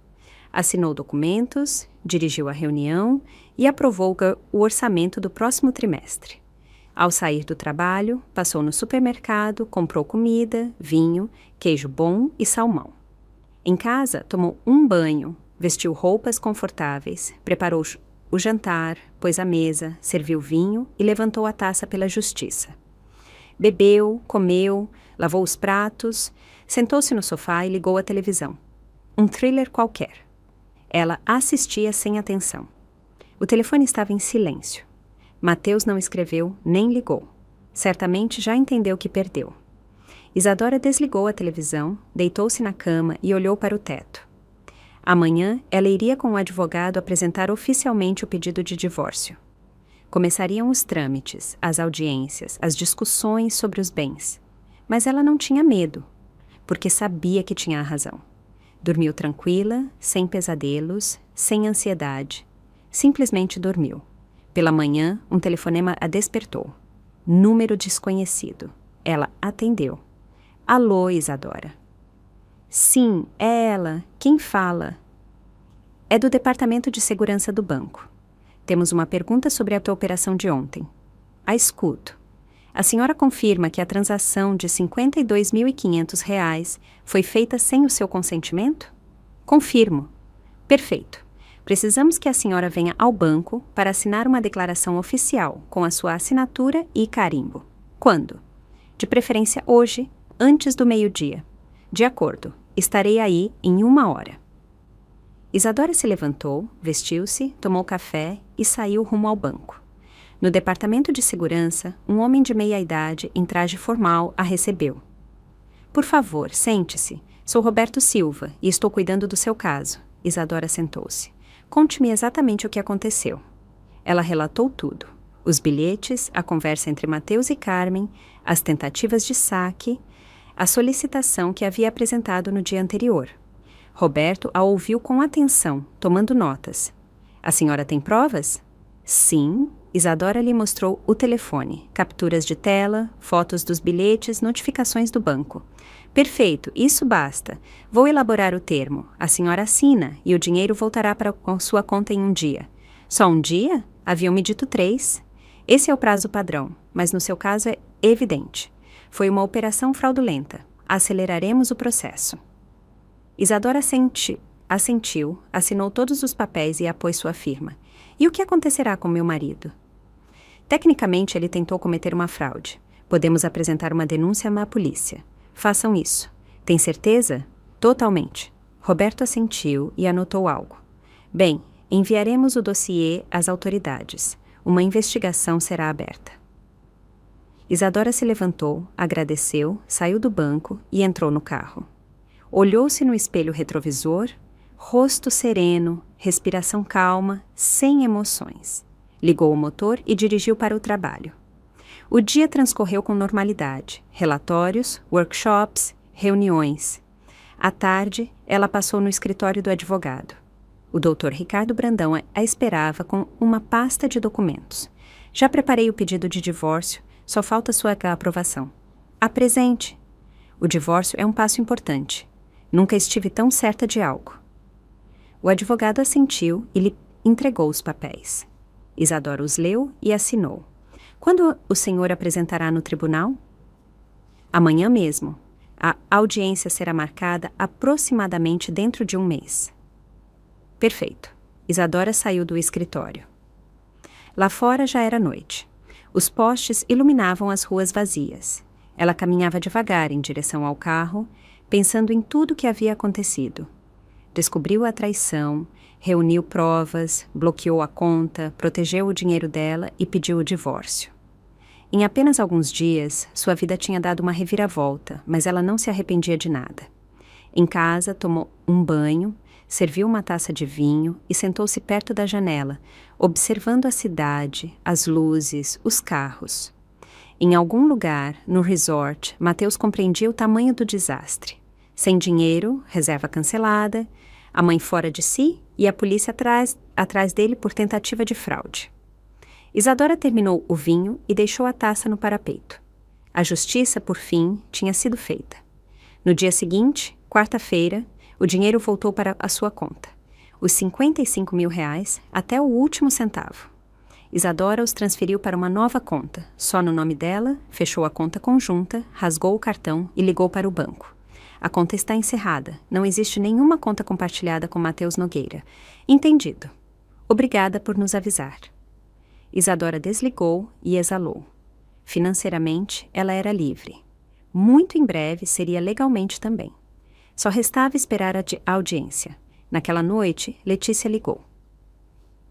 Assinou documentos, dirigiu a reunião e aprovou o orçamento do próximo trimestre. Ao sair do trabalho, passou no supermercado, comprou comida, vinho, queijo bom e salmão. Em casa, tomou um banho, vestiu roupas confortáveis, preparou o jantar, pôs a mesa, serviu vinho e levantou a taça pela justiça. Bebeu, comeu, lavou os pratos, sentou-se no sofá e ligou a televisão. Um thriller qualquer. Ela assistia sem atenção. O telefone estava em silêncio. Mateus não escreveu nem ligou. Certamente já entendeu que perdeu. Isadora desligou a televisão, deitou-se na cama e olhou para o teto. Amanhã, ela iria com o advogado apresentar oficialmente o pedido de divórcio. Começariam os trâmites, as audiências, as discussões sobre os bens. Mas ela não tinha medo, porque sabia que tinha a razão. Dormiu tranquila, sem pesadelos, sem ansiedade. Simplesmente dormiu. Pela manhã, um telefonema a despertou. Número desconhecido. Ela atendeu. Alô, Isadora. Sim, é ela. Quem fala? É do Departamento de Segurança do banco. Temos uma pergunta sobre a tua operação de ontem. A escuto. A senhora confirma que a transação de R$ 52.500 foi feita sem o seu consentimento? Confirmo. Perfeito. Precisamos que a senhora venha ao banco para assinar uma declaração oficial com a sua assinatura e carimbo. Quando? De preferência hoje, antes do meio-dia. De acordo. Estarei aí em 1 hora. Isadora se levantou, vestiu-se, tomou café e saiu rumo ao banco. No departamento de segurança, um homem de meia-idade, em traje formal, a recebeu. Por favor, sente-se. Sou Roberto Silva e estou cuidando do seu caso. Isadora sentou-se. Conte-me exatamente o que aconteceu. Ela relatou tudo. Os bilhetes, a conversa entre Mateus e Carmen, as tentativas de saque, a solicitação que havia apresentado no dia anterior. Roberto a ouviu com atenção, tomando notas. A senhora tem provas? Sim. Isadora lhe mostrou o telefone, capturas de tela, fotos dos bilhetes, notificações do banco. Perfeito, isso basta. Vou elaborar o termo. A senhora assina e o dinheiro voltará para a sua conta em 1 dia. Só 1 dia? Haviam-me dito 3. Esse é o prazo padrão, mas no seu caso é evidente. Foi uma operação fraudulenta. Aceleraremos o processo. Isadora assentiu, assinou todos os papéis e apôs sua firma. E o que acontecerá com meu marido? Tecnicamente, ele tentou cometer uma fraude. Podemos apresentar uma denúncia à polícia. Façam isso. Tem certeza? Totalmente. Roberto assentiu e anotou algo. Bem, enviaremos o dossiê às autoridades. Uma investigação será aberta. Isadora se levantou, agradeceu, saiu do banco e entrou no carro. Olhou-se no espelho retrovisor, rosto sereno, respiração calma, sem emoções. Ligou o motor e dirigiu para o trabalho. O dia transcorreu com normalidade. Relatórios, workshops, reuniões. À tarde, ela passou no escritório do advogado. O Dr. Ricardo Brandão a esperava com uma pasta de documentos. Já preparei o pedido de divórcio, só falta sua aprovação. Apresente. O divórcio é um passo importante. Nunca estive tão certa de algo. O advogado assentiu e lhe entregou os papéis. Isadora os leu e assinou. Quando o senhor apresentará no tribunal? Amanhã mesmo. A audiência será marcada aproximadamente dentro de 1 mês. Perfeito. Isadora saiu do escritório. Lá fora já era noite. Os postes iluminavam as ruas vazias. Ela caminhava devagar em direção ao carro, pensando em tudo o que havia acontecido. Descobriu a traição, reuniu provas, bloqueou a conta, protegeu o dinheiro dela e pediu o divórcio. Em apenas alguns dias, sua vida tinha dado uma reviravolta, mas ela não se arrependia de nada. Em casa, tomou um banho, serviu uma taça de vinho e sentou-se perto da janela, observando a cidade, as luzes, os carros. Em algum lugar, no resort, Mateus compreendia o tamanho do desastre. Sem dinheiro, reserva cancelada, a mãe fora de si e a polícia atrás dele por tentativa de fraude. Isadora terminou o vinho e deixou a taça no parapeito. A justiça, por fim, tinha sido feita. No dia seguinte, quarta-feira, o dinheiro voltou para a sua conta. Os R$ 55.000 até o último centavo. Isadora os transferiu para uma nova conta, só no nome dela, fechou a conta conjunta, rasgou o cartão e ligou para o banco. A conta está encerrada. Não existe nenhuma conta compartilhada com Mateus Nogueira. Entendido. Obrigada por nos avisar. Isadora desligou e exalou. Financeiramente, ela era livre. Muito em breve seria legalmente também. Só restava esperar a audiência. Naquela noite, Letícia ligou.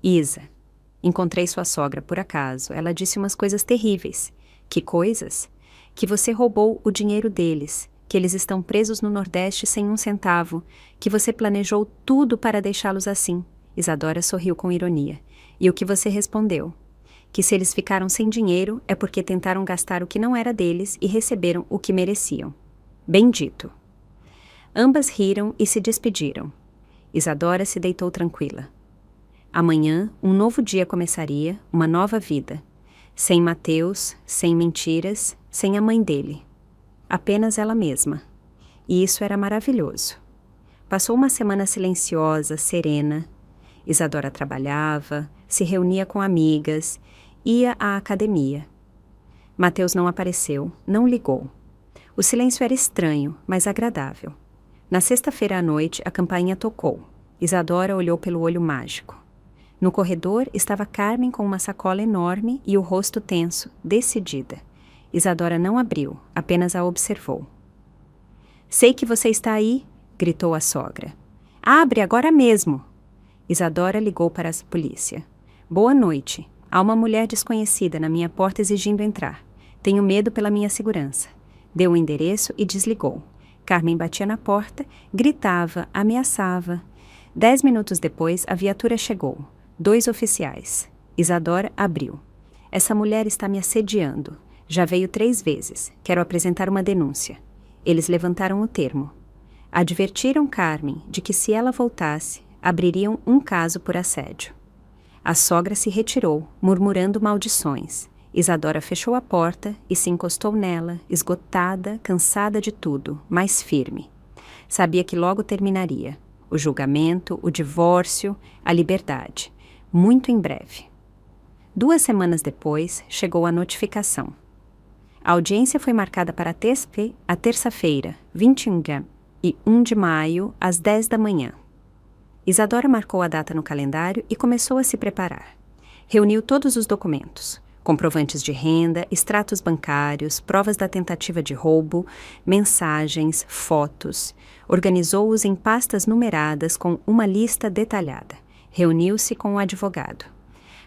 Isa, encontrei sua sogra por acaso. Ela disse umas coisas terríveis. Que coisas? Que você roubou o dinheiro deles, que eles estão presos no Nordeste sem um centavo, que você planejou tudo para deixá-los assim. Isadora sorriu com ironia. E o que você respondeu? Que se eles ficaram sem dinheiro é porque tentaram gastar o que não era deles e receberam o que mereciam. Bem dito. Ambas riram e se despediram. Isadora se deitou tranquila. Amanhã, um novo dia começaria, uma nova vida. Sem Mateus, sem mentiras, sem a mãe dele. Apenas ela mesma. E isso era maravilhoso. Passou uma semana silenciosa, serena. Isadora trabalhava, se reunia com amigas, ia à academia. Mateus não apareceu, não ligou. O silêncio era estranho, mas agradável. Na sexta-feira à noite, a campainha tocou. Isadora olhou pelo olho mágico. No corredor estava Carmen com uma sacola enorme e o rosto tenso, decidida. Isadora não abriu, apenas a observou. "Sei que você está aí", gritou a sogra. "Abre agora mesmo!" Isadora ligou para a polícia. "Boa noite. Há uma mulher desconhecida na minha porta exigindo entrar. Tenho medo pela minha segurança." Deu o endereço e desligou. Carmen batia na porta, gritava, ameaçava. 10 minutos depois, a viatura chegou. 2 oficiais. Isadora abriu. "Essa mulher está me assediando. Já veio 3 vezes. Quero apresentar uma denúncia." Eles levantaram o termo. Advertiram Carmen de que se ela voltasse, abririam um caso por assédio. A sogra se retirou, murmurando maldições. Isadora fechou a porta e se encostou nela, esgotada, cansada de tudo, mas firme. Sabia que logo terminaria. O julgamento, o divórcio, a liberdade. Muito em breve. 2 semanas depois, chegou a notificação. A audiência foi marcada para a terça-feira, 21 de maio, às 10 da manhã. Isadora marcou a data no calendário e começou a se preparar. Reuniu todos os documentos. Comprovantes de renda, extratos bancários, provas da tentativa de roubo, mensagens, fotos. Organizou-os em pastas numeradas com uma lista detalhada. Reuniu-se com o advogado.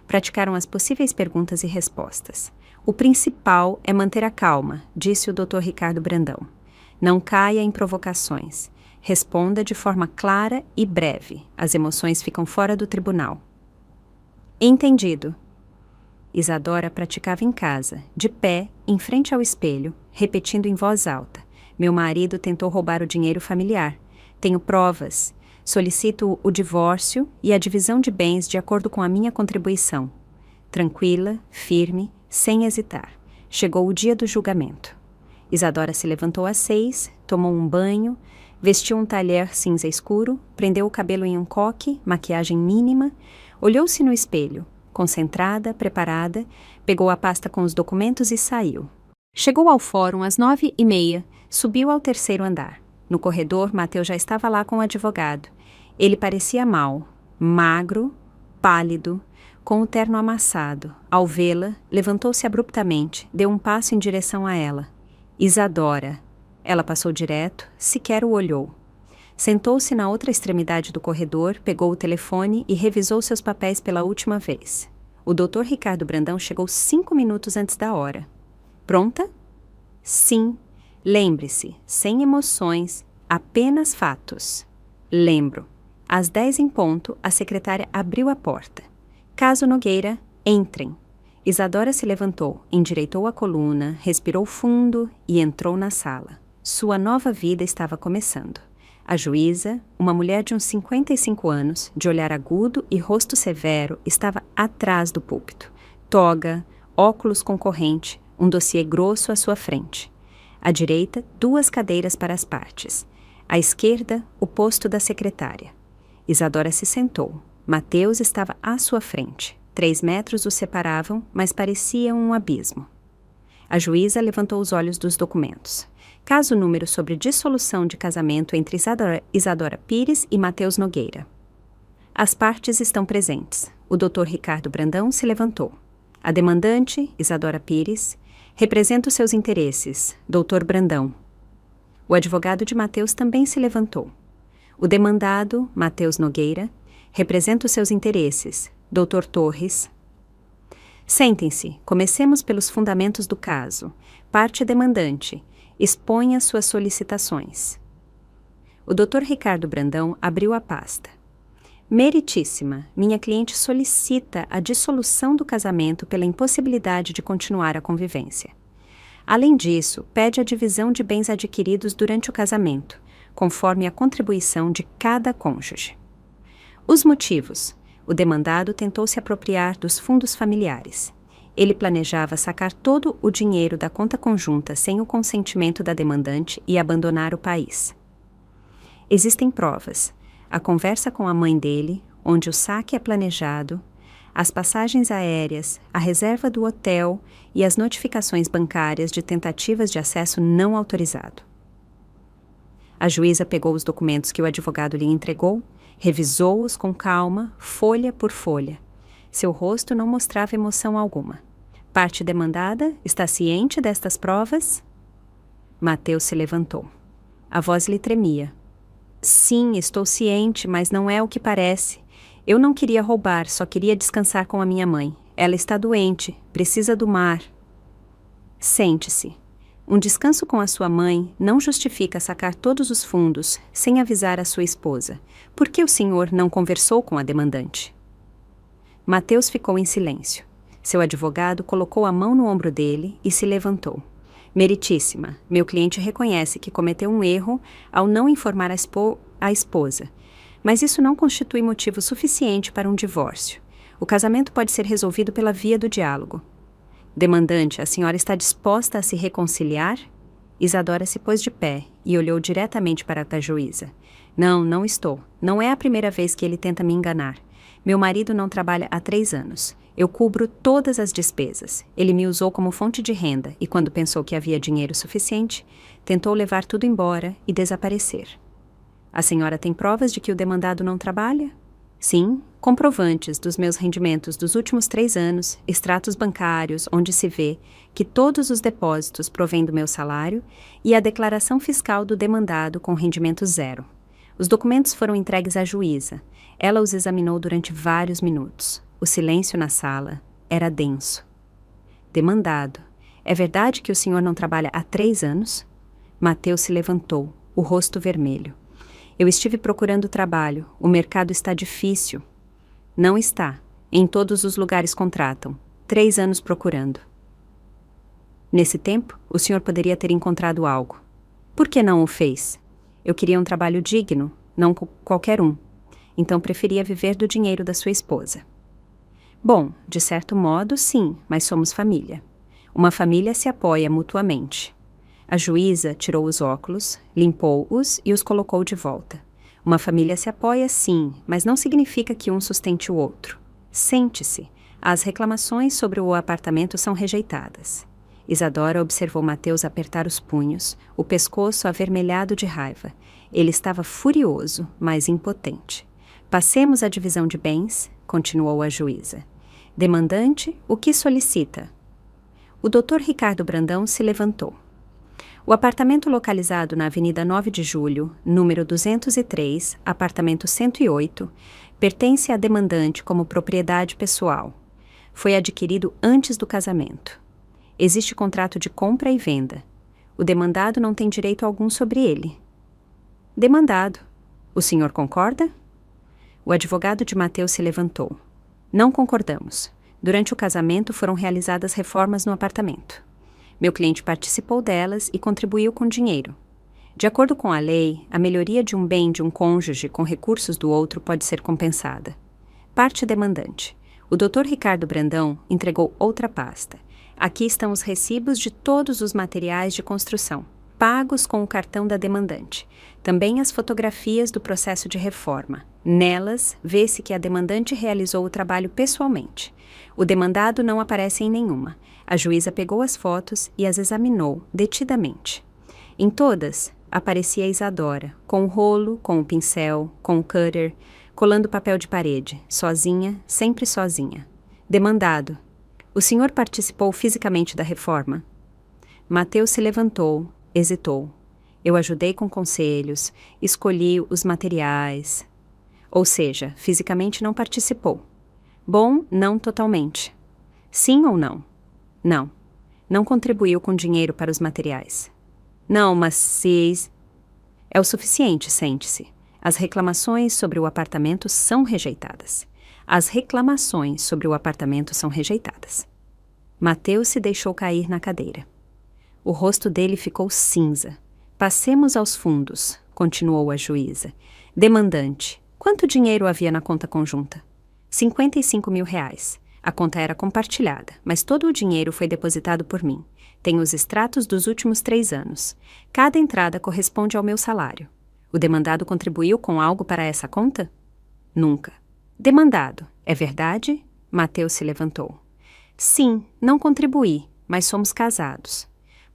Praticaram as possíveis perguntas e respostas. "O principal é manter a calma", disse o Dr. Ricardo Brandão. "Não caia em provocações. Responda de forma clara e breve. As emoções ficam fora do tribunal." "Entendido." Isadora praticava em casa, de pé, em frente ao espelho, repetindo em voz alta. "Meu marido tentou roubar o dinheiro familiar. Tenho provas. Solicito o divórcio e a divisão de bens de acordo com a minha contribuição." Tranquila, firme, sem hesitar. Chegou o dia do julgamento. Isadora se levantou às 6, tomou um banho, vestiu um talher cinza escuro, prendeu o cabelo em um coque, maquiagem mínima, olhou-se no espelho. Concentrada, preparada, pegou a pasta com os documentos e saiu. Chegou ao fórum às 9h30, subiu ao 3º andar. No corredor, Mateus já estava lá com o advogado. Ele parecia mal, magro, pálido, com o terno amassado. Ao vê-la, levantou-se abruptamente, deu um passo em direção a ela. "Isadora." Ela passou direto, sequer o olhou. Sentou-se na outra extremidade do corredor, pegou o telefone e revisou seus papéis pela última vez. O Dr. Ricardo Brandão chegou 5 minutos antes da hora. "Pronta?" "Sim. Lembre-se, sem emoções, apenas fatos." "Lembro." Às 10 em ponto, a secretária abriu a porta. "Caso Nogueira, entrem." Isadora se levantou, endireitou a coluna, respirou fundo e entrou na sala. Sua nova vida estava começando. A juíza, uma mulher de uns 55 anos, de olhar agudo e rosto severo, estava atrás do púlpito. Toga, óculos com corrente, um dossiê grosso à sua frente. À direita, 2 cadeiras para as partes. À esquerda, o posto da secretária. Isadora se sentou. Mateus estava à sua frente. 3 metros os separavam, mas parecia um abismo. A juíza levantou os olhos dos documentos. Caso número sobre dissolução de casamento entre Isadora Pires e Mateus Nogueira. As partes estão presentes. O Dr. Ricardo Brandão se levantou. A demandante, Isadora Pires, representa os seus interesses, Dr. Brandão. O advogado de Mateus também se levantou. O demandado, Mateus Nogueira, representa os seus interesses, Dr. Torres. Sentem-se, comecemos pelos fundamentos do caso. Parte demandante. Exponha suas solicitações. O Dr. Ricardo Brandão abriu a pasta. Meritíssima, minha cliente solicita a dissolução do casamento pela impossibilidade de continuar a convivência. Além disso, pede a divisão de bens adquiridos durante o casamento, conforme a contribuição de cada cônjuge. Os motivos. O demandado tentou se apropriar dos fundos familiares. Ele planejava sacar todo o dinheiro da conta conjunta sem o consentimento da demandante e abandonar o país. Existem provas. A conversa com a mãe dele, onde o saque é planejado, as passagens aéreas, a reserva do hotel e as notificações bancárias de tentativas de acesso não autorizado. A juíza pegou os documentos que o advogado lhe entregou, revisou-os com calma, folha por folha. Seu rosto não mostrava emoção alguma. Parte demandada está ciente destas provas? Mateus se levantou. A voz lhe tremia. Sim, estou ciente, mas não é o que parece. Eu não queria roubar, só queria descansar com a minha mãe. Ela está doente, precisa do mar. Sente-se. Um descanso com a sua mãe não justifica sacar todos os fundos sem avisar a sua esposa. Por que o senhor não conversou com a demandante? Mateus ficou em silêncio. Seu advogado colocou a mão no ombro dele e se levantou. Meritíssima, meu cliente reconhece que cometeu um erro ao não informar a esposa. Mas isso não constitui motivo suficiente para um divórcio. O casamento pode ser resolvido pela via do diálogo. Demandante, a senhora está disposta a se reconciliar? Isadora se pôs de pé e olhou diretamente para a juíza. Não, não estou. Não é a primeira vez que ele tenta me enganar. Meu marido não trabalha há 3 anos. Eu cubro todas as despesas. Ele me usou como fonte de renda e, quando pensou que havia dinheiro suficiente, tentou levar tudo embora e desaparecer. A senhora tem provas de que o demandado não trabalha? Sim, comprovantes dos meus rendimentos dos últimos 3 anos, extratos bancários, onde se vê que todos os depósitos provêm do meu salário e a declaração fiscal do demandado com rendimento 0. Os documentos foram entregues à juíza. Ela os examinou durante vários minutos. O silêncio na sala era denso. Demandado, é verdade que o senhor não trabalha há 3 anos? Mateus se levantou, o rosto vermelho. Eu estive procurando trabalho. O mercado está difícil. Não está. Em todos os lugares contratam. 3 anos procurando. Nesse tempo, o senhor poderia ter encontrado algo. Por que não o fez? Eu queria um trabalho digno, não qualquer um. Então preferia viver do dinheiro da sua esposa. Bom, de certo modo, sim, mas somos família. Uma família se apoia mutuamente. A juíza tirou os óculos, limpou-os e os colocou de volta. Uma família se apoia, sim, mas não significa que um sustente o outro. Sente-se. As reclamações sobre o apartamento são rejeitadas. Isadora observou Mateus apertar os punhos, o pescoço avermelhado de raiva. Ele estava furioso, mas impotente. Passemos à divisão de bens, continuou a juíza. Demandante, o que solicita? O Dr. Ricardo Brandão se levantou. O apartamento localizado na Avenida 9 de Julho, número 203, apartamento 108, pertence à demandante como propriedade pessoal. Foi adquirido antes do casamento. Existe contrato de compra e venda. O demandado não tem direito algum sobre ele. Demandado. O senhor concorda? O advogado de Mateus se levantou. Não concordamos. Durante o casamento foram realizadas reformas no apartamento. Meu cliente participou delas e contribuiu com dinheiro. De acordo com a lei, a melhoria de um bem de um cônjuge com recursos do outro pode ser compensada. Parte demandante. O Dr. Ricardo Brandão entregou outra pasta. Aqui estão os recibos de todos os materiais de construção, pagos com o cartão da demandante. Também as fotografias do processo de reforma. Nelas, vê-se que a demandante realizou o trabalho pessoalmente. O demandado não aparece em nenhuma. A juíza pegou as fotos e as examinou detidamente. Em todas, aparecia Isadora, com o rolo, com o pincel, com o cutter, colando papel de parede, sozinha, sempre sozinha. Demandado. O senhor participou fisicamente da reforma? Mateus se levantou, hesitou. Eu ajudei com conselhos, escolhi os materiais. Ou seja, fisicamente não participou. Bom, não totalmente. Sim ou não? Não. Não contribuiu com dinheiro para os materiais. Não, mas se... É o suficiente, sente-se. As reclamações sobre o apartamento são rejeitadas. As reclamações sobre o apartamento são rejeitadas. Mateus se deixou cair na cadeira. O rosto dele ficou cinza. Passemos aos fundos, continuou a juíza. Demandante, quanto dinheiro havia na conta conjunta? 55 mil reais. A conta era compartilhada, mas todo o dinheiro foi depositado por mim. Tenho os extratos dos últimos 3 anos. Cada entrada corresponde ao meu salário. O demandado contribuiu com algo para essa conta? Nunca. Demandado, é verdade? Mateus se levantou. Sim, não contribuí, mas somos casados.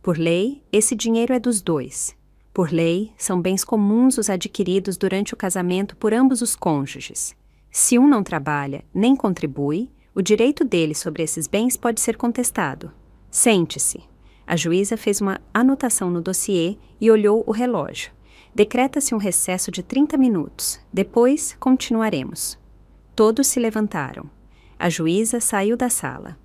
Por lei, esse dinheiro é dos dois. Por lei, são bens comuns os adquiridos durante o casamento por ambos os cônjuges. Se um não trabalha nem contribui, o direito dele sobre esses bens pode ser contestado. Sente-se. A juíza fez uma anotação no dossiê e olhou o relógio. Decreta-se um recesso de 30 minutos. Depois, continuaremos. Todos se levantaram. A juíza saiu da sala.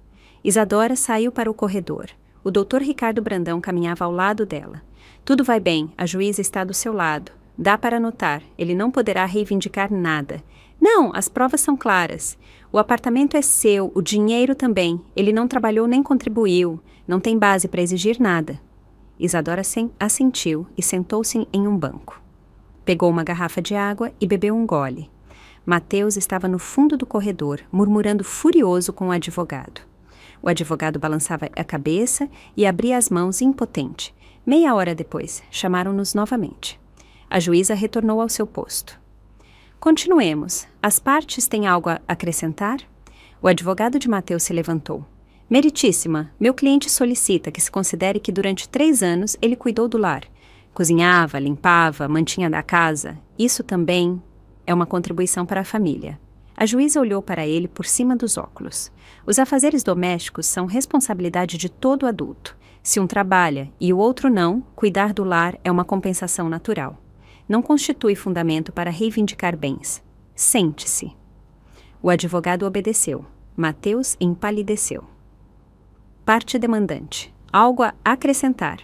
Isadora saiu para o corredor. O Dr. Ricardo Brandão caminhava ao lado dela. Tudo vai bem, a juíza está do seu lado. Dá para anotar, ele não poderá reivindicar nada. Não, as provas são claras. O apartamento é seu, o dinheiro também. Ele não trabalhou nem contribuiu. Não tem base para exigir nada. Isadora assentiu e sentou-se em um banco. Pegou uma garrafa de água e bebeu um gole. Mateus estava no fundo do corredor, murmurando furioso com o advogado. O advogado balançava a cabeça e abria as mãos impotente. Meia hora depois, chamaram-nos novamente. A juíza retornou ao seu posto. Continuemos. As partes têm algo a acrescentar? O advogado de Mateus se levantou. Meritíssima, meu cliente solicita que se considere que durante 3 anos ele cuidou do lar. Cozinhava, limpava, mantinha da casa. Isso também é uma contribuição para a família. A juíza olhou para ele por cima dos óculos. Os afazeres domésticos são responsabilidade de todo adulto. Se um trabalha e o outro não, cuidar do lar é uma compensação natural. Não constitui fundamento para reivindicar bens. Sente-se. O advogado obedeceu. Mateus empalideceu. Parte demandante. Algo a acrescentar.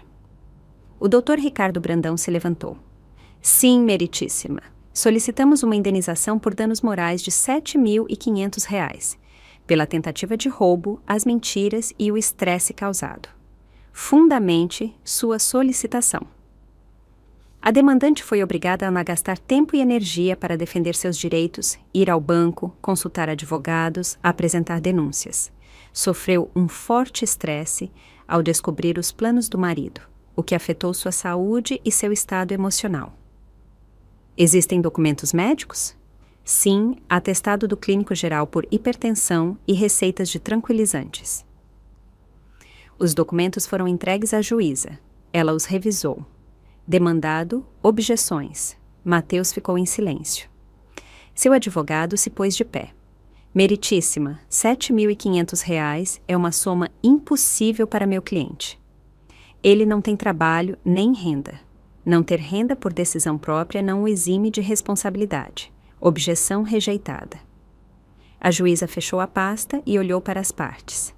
O Dr. Ricardo Brandão se levantou. Sim, meritíssima. Solicitamos uma indenização por danos morais de R$ 7.500, pela tentativa de roubo, as mentiras e o estresse causado. Fundamente sua solicitação. A demandante foi obrigada a não gastar tempo e energia para defender seus direitos, ir ao banco, consultar advogados, apresentar denúncias. Sofreu um forte estresse ao descobrir os planos do marido, o que afetou sua saúde e seu estado emocional. Existem documentos médicos? Sim, atestado do clínico geral por hipertensão e receitas de tranquilizantes. Os documentos foram entregues à juíza. Ela os revisou. Demandado, objeções. Mateus ficou em silêncio. Seu advogado se pôs de pé. Meritíssima, R$ 7.500 é uma soma impossível para meu cliente. Ele não tem trabalho nem renda. Não ter renda por decisão própria não o exime de responsabilidade. Objeção rejeitada. A juíza fechou a pasta e olhou para as partes.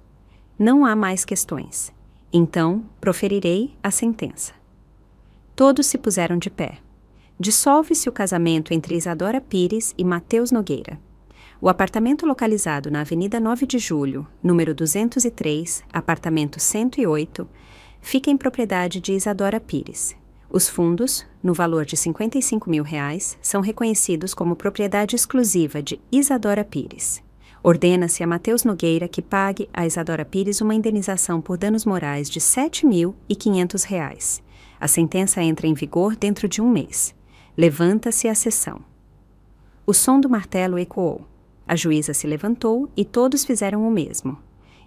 Não há mais questões. Então, proferirei a sentença. Todos se puseram de pé. Dissolve-se o casamento entre Isadora Pires e Mateus Nogueira. O apartamento localizado na Avenida 9 de Julho, número 203, apartamento 108, fica em propriedade de Isadora Pires. Os fundos, no valor de R$ 55.000, são reconhecidos como propriedade exclusiva de Isadora Pires. Ordena-se a Mateus Nogueira que pague a Isadora Pires uma indenização por danos morais de R$ 7.500. A sentença entra em vigor dentro de 1 mês. Levanta-se a sessão. O som do martelo ecoou. A juíza se levantou e todos fizeram o mesmo.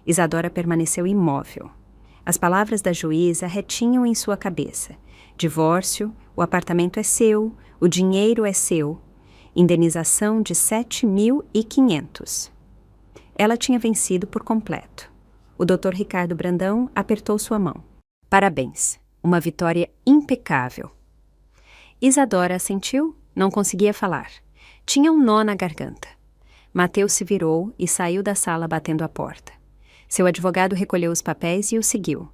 Isadora permaneceu imóvel. As palavras da juíza retinham em sua cabeça. Divórcio, o apartamento é seu, o dinheiro é seu. Indenização de R$ 7.500. Ela tinha vencido por completo. O Dr. Ricardo Brandão apertou sua mão. Parabéns, uma vitória impecável. Isadora assentiu, não conseguia falar. Tinha um nó na garganta. Mateus se virou e saiu da sala batendo a porta. Seu advogado recolheu os papéis e o seguiu.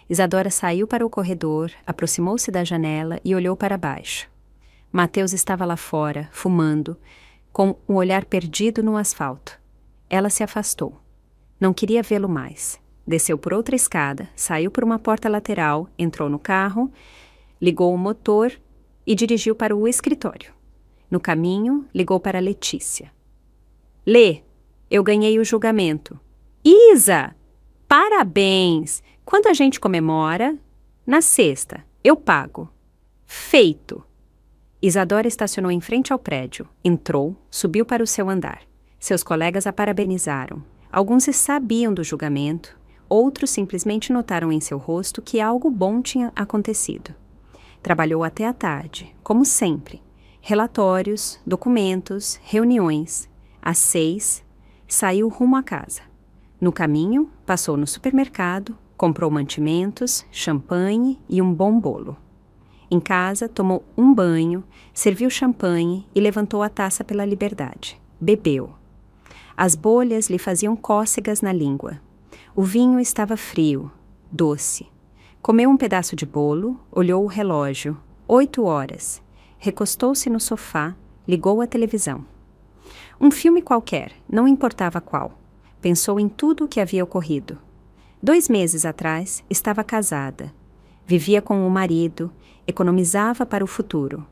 Isadora saiu para o corredor, aproximou-se da janela e olhou para baixo. Mateus estava lá fora, fumando, com o olhar perdido no asfalto. Ela se afastou. Não queria vê-lo mais. Desceu por outra escada, saiu por uma porta lateral, entrou no carro, ligou o motor e dirigiu para o escritório. No caminho, ligou para Letícia. Lê, eu ganhei o julgamento. Isa! Parabéns! Quando a gente comemora? Na sexta. Eu pago. Feito! Isadora estacionou em frente ao prédio, entrou, subiu para o seu andar. Seus colegas a parabenizaram. Alguns sabiam do julgamento, outros simplesmente notaram em seu rosto que algo bom tinha acontecido. Trabalhou até a tarde, como sempre. Relatórios, documentos, reuniões. Às 6, saiu rumo à casa. No caminho, passou no supermercado, comprou mantimentos, champanhe e um bom bolo. Em casa, tomou um banho, serviu champanhe e levantou a taça pela liberdade. Bebeu. As bolhas lhe faziam cócegas na língua. O vinho estava frio, doce. Comeu um pedaço de bolo, olhou o relógio. 8 horas. Recostou-se no sofá, ligou a televisão. Um filme qualquer, não importava qual. Pensou em tudo o que havia ocorrido. 2 meses atrás, estava casada. Vivia com o marido, economizava para o futuro.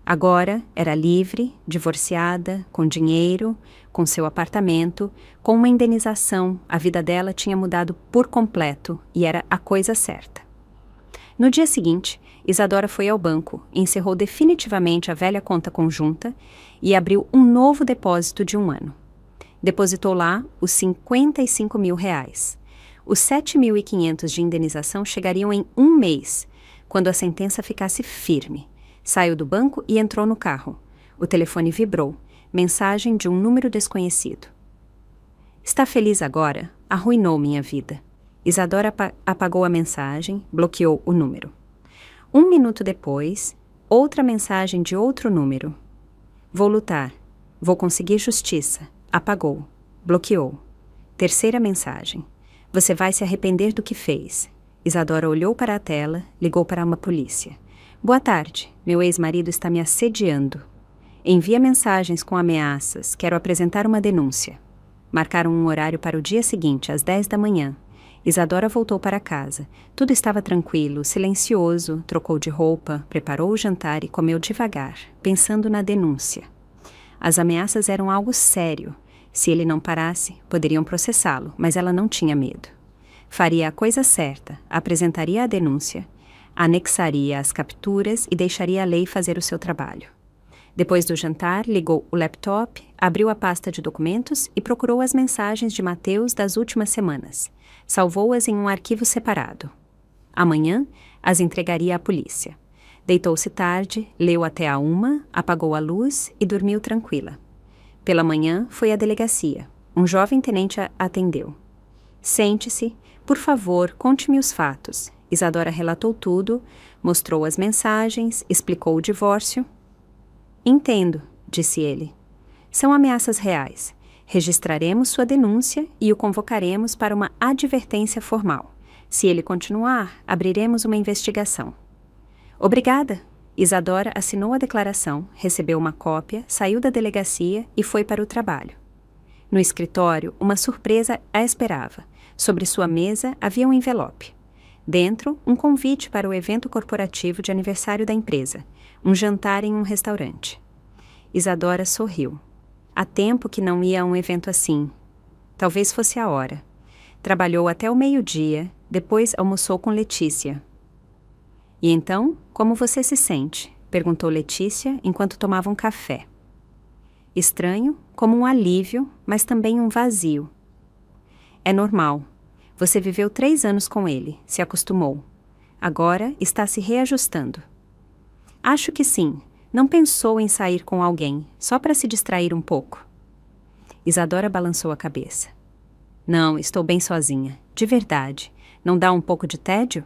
Agora era livre, divorciada, com dinheiro, com seu apartamento, com uma indenização. A vida dela tinha mudado por completo e era a coisa certa. No dia seguinte, Isadora foi ao banco, encerrou definitivamente a velha conta conjunta e abriu um novo depósito de 1 ano. Depositou lá os R$55 mil. Os 7.500 de indenização chegariam em 1 mês, quando a sentença ficasse firme. Saiu do banco e entrou no carro. O telefone vibrou. Mensagem de um número desconhecido. Está feliz agora? Arruinou minha vida. Isadora apagou a mensagem, bloqueou o número. 1 minuto depois, outra mensagem de outro número. Vou lutar. Vou conseguir justiça. Apagou. Bloqueou. Terceira mensagem. Você vai se arrepender do que fez. Isadora olhou para a tela, ligou para uma polícia. Boa tarde. Meu ex-marido está me assediando. Envia mensagens com ameaças. Quero apresentar uma denúncia. Marcaram um horário para o dia seguinte, às 10 da manhã. Isadora voltou para casa. Tudo estava tranquilo, silencioso, trocou de roupa, preparou o jantar e comeu devagar, pensando na denúncia. As ameaças eram algo sério. Se ele não parasse, poderiam processá-lo, mas ela não tinha medo. Faria a coisa certa, apresentaria a denúncia, anexaria as capturas e deixaria a lei fazer o seu trabalho. Depois do jantar, ligou o laptop, abriu a pasta de documentos e procurou as mensagens de Mateus das últimas semanas. Salvou-as em um arquivo separado. Amanhã, as entregaria à polícia. Deitou-se tarde, leu até a 1, apagou a luz e dormiu tranquila. Pela manhã, foi à delegacia. Um jovem tenente a atendeu. Sente-se. Por favor, conte-me os fatos. Isadora relatou tudo, mostrou as mensagens, explicou o divórcio. Entendo, disse ele. São ameaças reais. Registraremos sua denúncia e o convocaremos para uma advertência formal. Se ele continuar, abriremos uma investigação. Obrigada. Isadora assinou a declaração, recebeu uma cópia, saiu da delegacia e foi para o trabalho. No escritório, uma surpresa a esperava. Sobre sua mesa havia um envelope. Dentro, um convite para o evento corporativo de aniversário da empresa, um jantar em um restaurante. Isadora sorriu. Há tempo que não ia a um evento assim. Talvez fosse a hora. Trabalhou até o meio-dia, depois almoçou com Letícia. E então, como você se sente? Perguntou Letícia enquanto tomavam café. Estranho, como um alívio, mas também um vazio. É normal. Você viveu 3 anos com ele, se acostumou. Agora está se reajustando. Acho que sim. Não pensou em sair com alguém, só para se distrair um pouco. Isadora balançou a cabeça. Não, estou bem sozinha. De verdade. Não dá um pouco de tédio?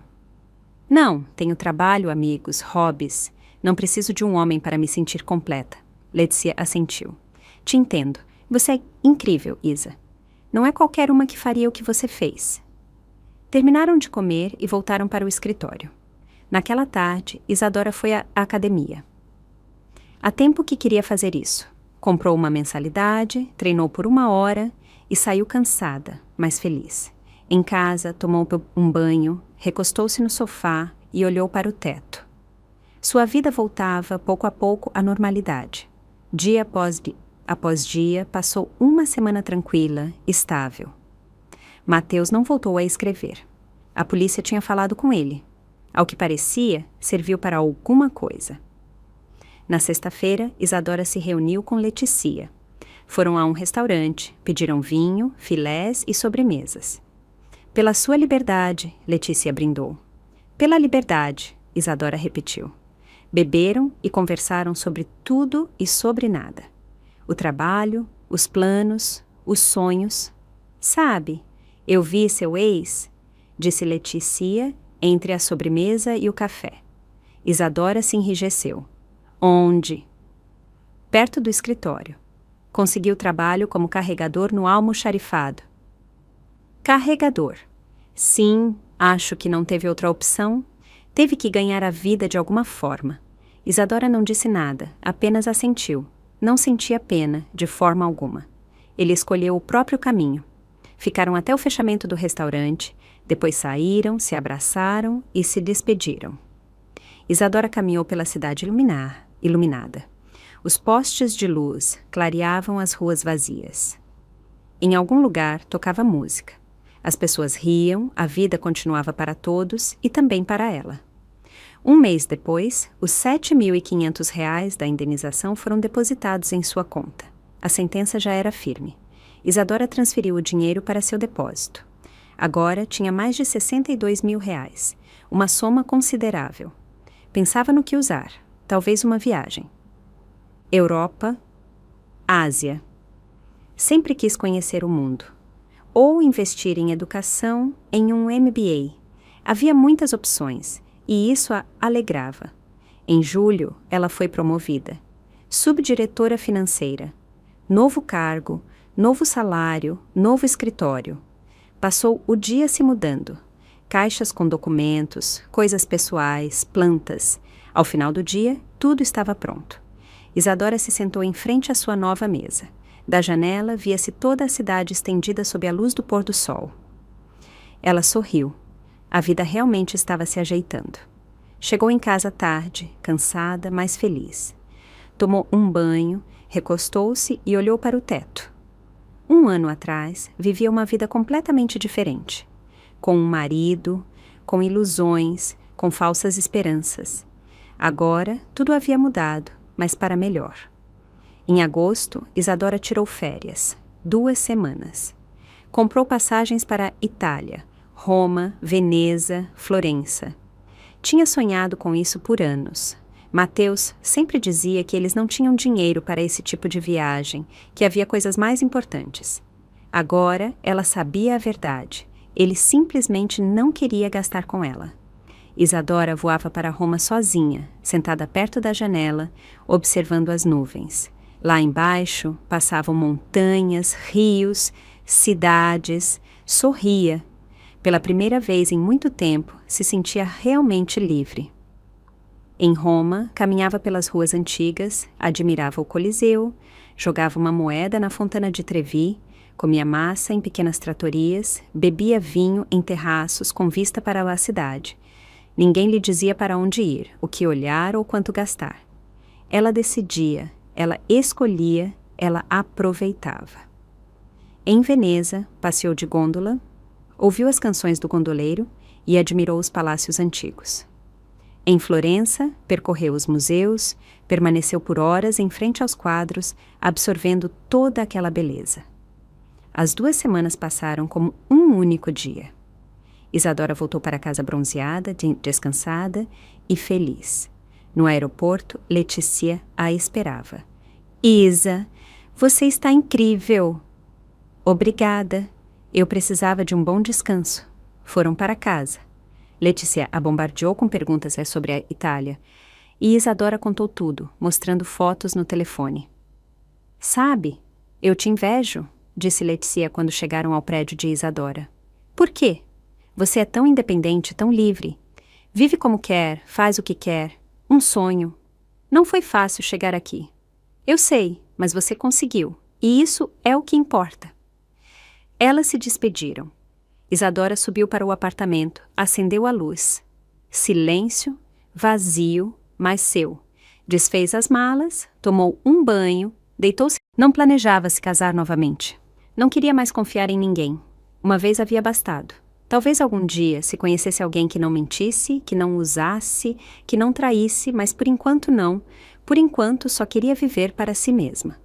Não, tenho trabalho, amigos, hobbies. Não preciso de um homem para me sentir completa. Letícia assentiu. Te entendo. Você é incrível, Isa. Não é qualquer uma que faria o que você fez. Terminaram de comer e voltaram para o escritório. Naquela tarde, Isadora foi à academia. Há tempo que queria fazer isso. Comprou uma mensalidade, treinou por 1 hora e saiu cansada, mas feliz. Em casa, tomou um banho, recostou-se no sofá e olhou para o teto. Sua vida voltava, pouco a pouco, à normalidade. Dia após dia, passou 1 semana tranquila, estável. Mateus não voltou a escrever. A polícia tinha falado com ele. Ao que parecia, serviu para alguma coisa. Na sexta-feira, Isadora se reuniu com Letícia. Foram a um restaurante, pediram vinho, filés e sobremesas. Pela sua liberdade, Letícia brindou. Pela liberdade, Isadora repetiu. Beberam e conversaram sobre tudo e sobre nada. O trabalho, os planos, os sonhos. Sabe, eu vi seu ex, disse Letícia entre a sobremesa e o café. Isadora se enrijeceu. Onde? Perto do escritório. Conseguiu trabalho como carregador no almoxarifado. Carregador. Sim, acho que não teve outra opção. Teve que ganhar a vida de alguma forma. Isadora não disse nada, apenas assentiu. Não sentia pena, de forma alguma. Ele escolheu o próprio caminho. Ficaram até o fechamento do restaurante, depois saíram, se abraçaram e se despediram. Isadora caminhou pela cidade iluminada. Os postes de luz clareavam as ruas vazias. Em algum lugar tocava música. As pessoas riam, a vida continuava para todos e também para ela. Um mês depois, os R$ 7.500 da indenização foram depositados em sua conta. A sentença já era firme. Isadora transferiu o dinheiro para seu depósito. Agora tinha mais de R$ 62.000, uma soma considerável. Pensava no que usar, talvez uma viagem. Europa, Ásia. Sempre quis conhecer o mundo. Ou investir em educação, em um MBA. Havia muitas opções, e isso a alegrava. Em julho, ela foi promovida. Subdiretora financeira. Novo cargo, novo salário, novo escritório. Passou o dia se mudando. Caixas com documentos, coisas pessoais, plantas. Ao final do dia, tudo estava pronto. Isadora se sentou em frente à sua nova mesa. Da janela, via-se toda a cidade estendida sob a luz do pôr do sol. Ela sorriu. A vida realmente estava se ajeitando. Chegou em casa tarde, cansada, mas feliz. Tomou um banho, recostou-se e olhou para o teto. 1 ano atrás, vivia uma vida completamente diferente. Com um marido, com ilusões, com falsas esperanças. Agora, tudo havia mudado, mas para melhor. Em agosto, Isadora tirou férias, 2 semanas. Comprou passagens para Itália, Roma, Veneza, Florença. Tinha sonhado com isso por anos. Mateus sempre dizia que eles não tinham dinheiro para esse tipo de viagem, que havia coisas mais importantes. Agora, ela sabia a verdade. Ele simplesmente não queria gastar com ela. Isadora voava para Roma sozinha, sentada perto da janela, observando as nuvens. Lá embaixo, passavam montanhas, rios, cidades. Sorria. Pela primeira vez em muito tempo, se sentia realmente livre. Em Roma, caminhava pelas ruas antigas, admirava o Coliseu, jogava uma moeda na Fontana de Trevi, comia massa em pequenas tratorias, bebia vinho em terraços com vista para a cidade. Ninguém lhe dizia para onde ir, o que olhar ou quanto gastar. Ela decidia, ela escolhia, ela aproveitava. Em Veneza, passeou de gôndola, ouviu as canções do gondoleiro e admirou os palácios antigos. Em Florença, percorreu os museus, permaneceu por horas em frente aos quadros, absorvendo toda aquela beleza. As 2 semanas passaram como um único dia. Isadora voltou para casa bronzeada, descansada e feliz. No aeroporto, Letícia a esperava. Isa, você está incrível! Obrigada. Eu precisava de um bom descanso. Foram para casa. Letícia a bombardeou com perguntas sobre a Itália. E Isadora contou tudo, mostrando fotos no telefone. Sabe, eu te invejo, disse Letícia quando chegaram ao prédio de Isadora. Por quê? Você é tão independente, tão livre. Vive como quer, faz o que quer. Um sonho. Não foi fácil chegar aqui. Eu sei, mas você conseguiu. E isso é o que importa. Elas se despediram. Isadora subiu para o apartamento, acendeu a luz. Silêncio, vazio, mas seu. Desfez as malas, tomou um banho, deitou-se. Não planejava se casar novamente. Não queria mais confiar em ninguém. Uma vez havia bastado. Talvez algum dia se conhecesse alguém que não mentisse, que não usasse, que não traísse, mas por enquanto não. Por enquanto só queria viver para si mesma.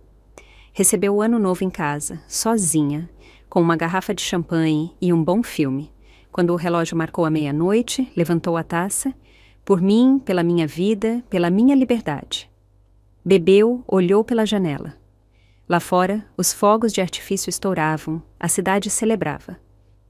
Recebeu o ano novo em casa, sozinha, com uma garrafa de champanhe e um bom filme. Quando o relógio marcou a meia-noite, levantou a taça. Por mim, pela minha vida, pela minha liberdade. Bebeu, olhou pela janela. Lá fora, os fogos de artifício estouravam, a cidade celebrava.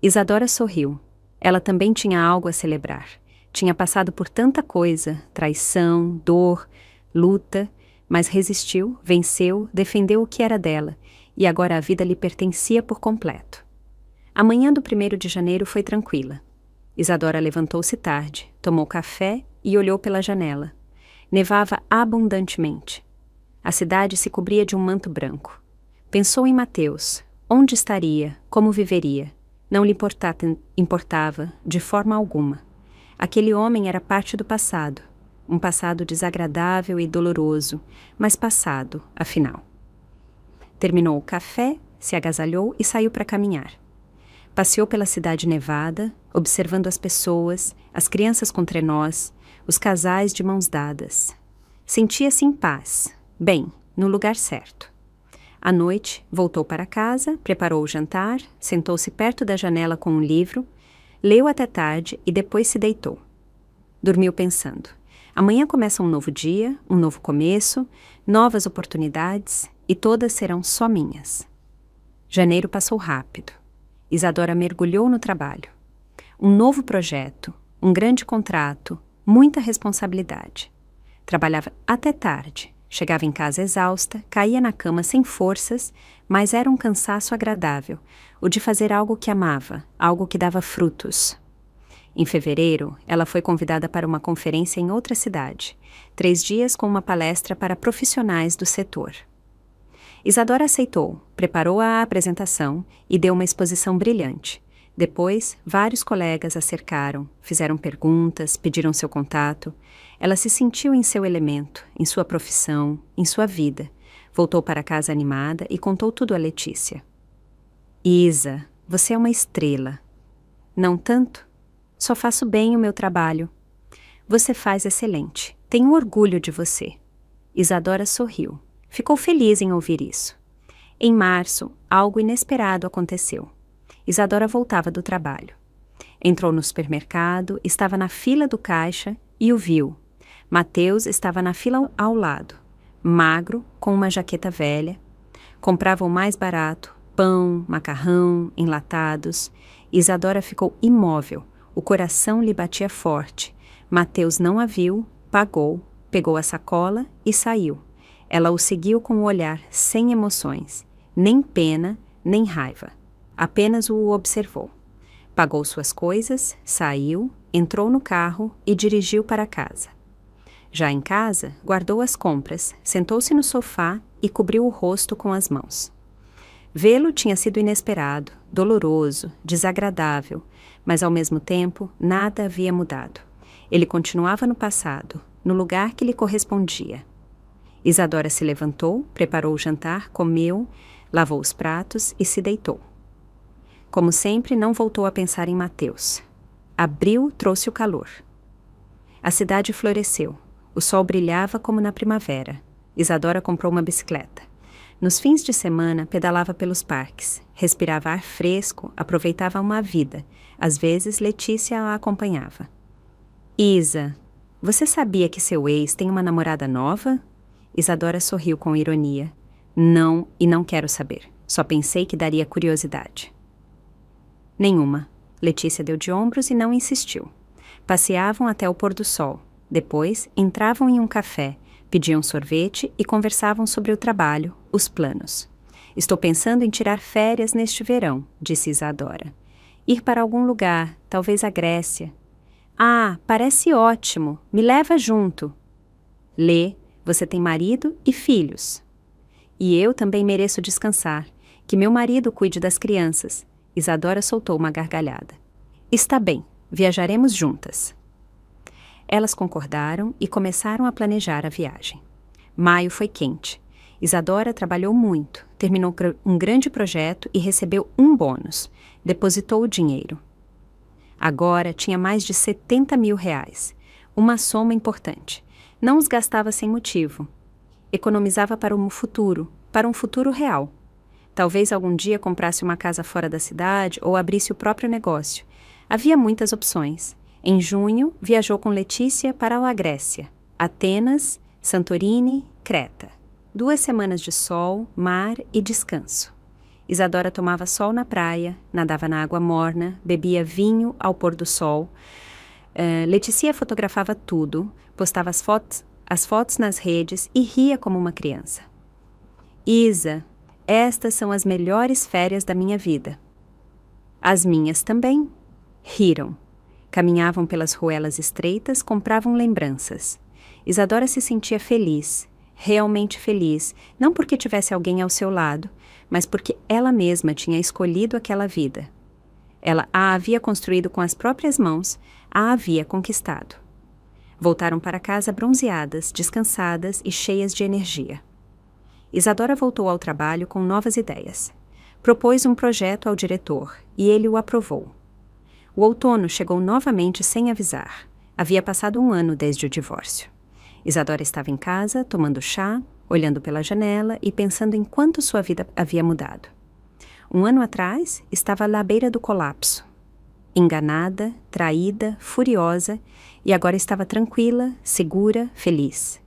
Isadora sorriu. Ela também tinha algo a celebrar. Tinha passado por tanta coisa, traição, dor, luta, mas resistiu, venceu, defendeu o que era dela, e agora a vida lhe pertencia por completo. A manhã do 1º de janeiro foi tranquila. Isadora levantou-se tarde, tomou café e olhou pela janela. Nevava abundantemente. A cidade se cobria de um manto branco. Pensou em Mateus. Onde estaria? Como viveria? Não lhe importava, de forma alguma. Aquele homem era parte do passado. Um passado desagradável e doloroso, mas passado, afinal. Terminou o café, se agasalhou e saiu para caminhar. Passeou pela cidade nevada, observando as pessoas, as crianças com trenós, os casais de mãos dadas. Sentia-se em paz, bem, no lugar certo. À noite, voltou para casa, preparou o jantar, sentou-se perto da janela com um livro, leu até tarde e depois se deitou. Dormiu pensando. Amanhã começa um novo dia, um novo começo, novas oportunidades e todas serão só minhas. Janeiro passou rápido. Isadora mergulhou no trabalho. Um novo projeto, um grande contrato, muita responsabilidade. Trabalhava até tarde, chegava em casa exausta, caía na cama sem forças, mas era um cansaço agradável, o de fazer algo que amava, algo que dava frutos. Em fevereiro, ela foi convidada para uma conferência em outra cidade, 3 dias com uma palestra para profissionais do setor. Isadora aceitou, preparou a apresentação e deu uma exposição brilhante. Depois, vários colegas a cercaram, fizeram perguntas, pediram seu contato. Ela se sentiu em seu elemento, em sua profissão, em sua vida. Voltou para casa animada e contou tudo a Letícia. Isa, você é uma estrela. Não tanto? Só faço bem o meu trabalho. Você faz excelente. Tenho orgulho de você. Isadora sorriu. Ficou feliz em ouvir isso. Em março, algo inesperado aconteceu. Isadora voltava do trabalho. Entrou no supermercado, estava na fila do caixa e o viu. Mateus estava na fila ao lado, magro, com uma jaqueta velha. Comprava o mais barato, pão, macarrão, enlatados. Isadora ficou imóvel, o coração lhe batia forte. Mateus não a viu, pagou, pegou a sacola e saiu. Ela o seguiu com o olhar sem emoções, nem pena, nem raiva. Apenas o observou. Pagou suas coisas, saiu, entrou no carro e dirigiu para casa. Já em casa, guardou as compras, sentou-se no sofá e cobriu o rosto com as mãos. Vê-lo tinha sido inesperado, doloroso, desagradável, mas ao mesmo tempo nada havia mudado. Ele continuava no passado, no lugar que lhe correspondia. Isadora se levantou, preparou o jantar, comeu, lavou os pratos e se deitou. Como sempre, não voltou a pensar em Mateus. Abril trouxe o calor. A cidade floresceu. O sol brilhava como na primavera. Isadora comprou uma bicicleta. Nos fins de semana, pedalava pelos parques. Respirava ar fresco, aproveitava uma vida. Às vezes, Letícia a acompanhava. Isa, você sabia que seu ex tem uma namorada nova? Isadora sorriu com ironia. Não, e não quero saber. Só pensei que daria curiosidade. Nenhuma. Letícia deu de ombros e não insistiu. Passeavam até o pôr do sol. Depois, entravam em um café, pediam sorvete e conversavam sobre o trabalho, os planos. Estou pensando em tirar férias neste verão, disse Isadora. Ir para algum lugar, talvez a Grécia. Ah, parece ótimo. Me leva junto. Lê, você tem marido e filhos. E eu também mereço descansar. Que meu marido cuide das crianças. Isadora soltou uma gargalhada. Está bem, viajaremos juntas. Elas concordaram e começaram a planejar a viagem. Maio foi quente. Isadora trabalhou muito, terminou um grande projeto e recebeu um bônus. Depositou o dinheiro. Agora tinha mais de 70 mil reais. Uma soma importante. Não os gastava sem motivo. Economizava para o futuro, para um futuro real. Talvez algum dia comprasse uma casa fora da cidade ou abrisse o próprio negócio. Havia muitas opções. Em junho, viajou com Letícia para a Grécia, Atenas, Santorini, Creta. 2 semanas de sol, mar e descanso. Isadora tomava sol na praia, nadava na água morna, bebia vinho ao pôr do sol. Letícia fotografava tudo, postava as fotos nas redes e ria como uma criança. Isa, estas são as melhores férias da minha vida. As minhas também. Riram. Caminhavam pelas ruelas estreitas, compravam lembranças. Isadora se sentia feliz, realmente feliz, não porque tivesse alguém ao seu lado, mas porque ela mesma tinha escolhido aquela vida. Ela a havia construído com as próprias mãos, a havia conquistado. Voltaram para casa bronzeadas, descansadas e cheias de energia. Isadora voltou ao trabalho com novas ideias. Propôs um projeto ao diretor e ele o aprovou. O outono chegou novamente sem avisar. Havia passado 1 ano desde o divórcio. Isadora estava em casa, tomando chá, olhando pela janela e pensando em quanto sua vida havia mudado. 1 ano atrás, estava à beira do colapso. Enganada, traída, furiosa, e agora estava tranquila, segura, feliz.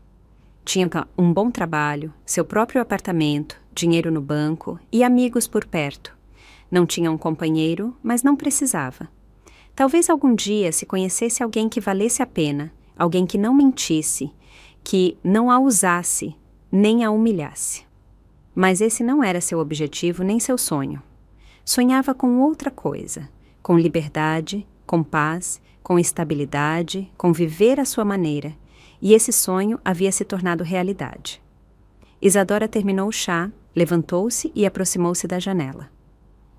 Tinha um bom trabalho, seu próprio apartamento, dinheiro no banco e amigos por perto. Não tinha um companheiro, mas não precisava. Talvez algum dia se conhecesse alguém que valesse a pena, alguém que não mentisse, que não a usasse, nem a humilhasse. Mas esse não era seu objetivo nem seu sonho. Sonhava com outra coisa, com liberdade, com paz, com estabilidade, com viver à sua maneira, e esse sonho havia se tornado realidade. Isadora terminou o chá, levantou-se e aproximou-se da janela.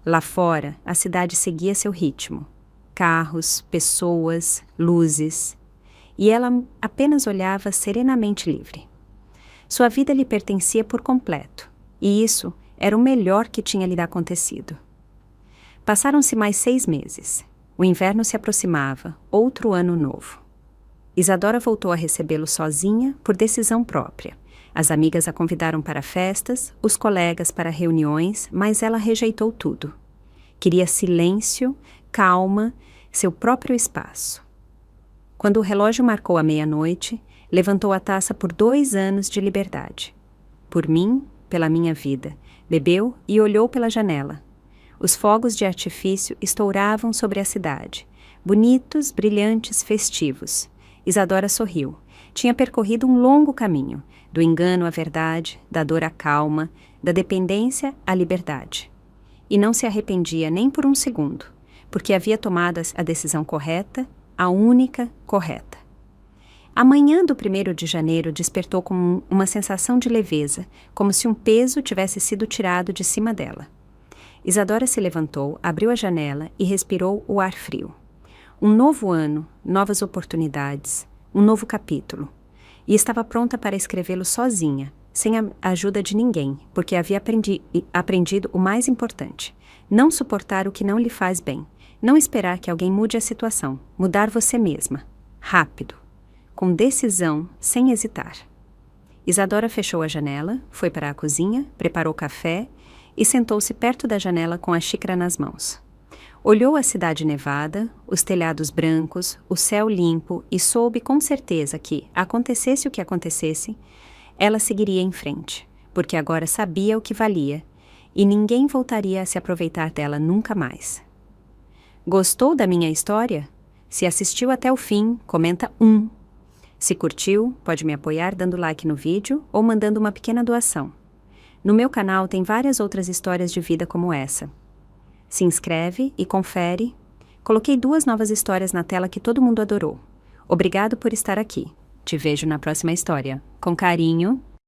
Lá fora, a cidade seguia seu ritmo. Carros, pessoas, luzes. E ela apenas olhava serenamente livre. Sua vida lhe pertencia por completo, e isso era o melhor que tinha lhe acontecido. Passaram-se mais 6 meses. O inverno se aproximava, outro ano novo. Isadora voltou a recebê-lo sozinha, por decisão própria. As amigas a convidaram para festas, os colegas para reuniões, mas ela rejeitou tudo. Queria silêncio, calma, seu próprio espaço. Quando o relógio marcou a meia-noite, levantou a taça por 2 anos de liberdade. Por mim, pela minha vida, bebeu e olhou pela janela. Os fogos de artifício estouravam sobre a cidade, bonitos, brilhantes, festivos. Isadora sorriu. Tinha percorrido um longo caminho, do engano à verdade, da dor à calma, da dependência à liberdade. E não se arrependia nem por um segundo, porque havia tomado a decisão correta, a única correta. A manhã do 1º de janeiro despertou com uma sensação de leveza, como se um peso tivesse sido tirado de cima dela. Isadora se levantou, abriu a janela e respirou o ar frio. Um novo ano, novas oportunidades, um novo capítulo. E estava pronta para escrevê-lo sozinha, sem a ajuda de ninguém, porque havia aprendido o mais importante: não suportar o que não lhe faz bem, não esperar que alguém mude a situação, mudar você mesma, rápido, com decisão, sem hesitar. Isadora fechou a janela, foi para a cozinha, preparou café e sentou-se perto da janela com a xícara nas mãos. Olhou a cidade nevada, os telhados brancos, o céu limpo e soube com certeza que, acontecesse o que acontecesse, ela seguiria em frente, porque agora sabia o que valia e ninguém voltaria a se aproveitar dela nunca mais. Gostou da minha história? Se assistiu até o fim, comenta 1. Se curtiu, pode me apoiar dando like no vídeo ou mandando uma pequena doação. No meu canal tem várias outras histórias de vida como essa. Se inscreve e confere. Coloquei 2 novas histórias na tela que todo mundo adorou. Obrigado por estar aqui. Te vejo na próxima história. Com carinho,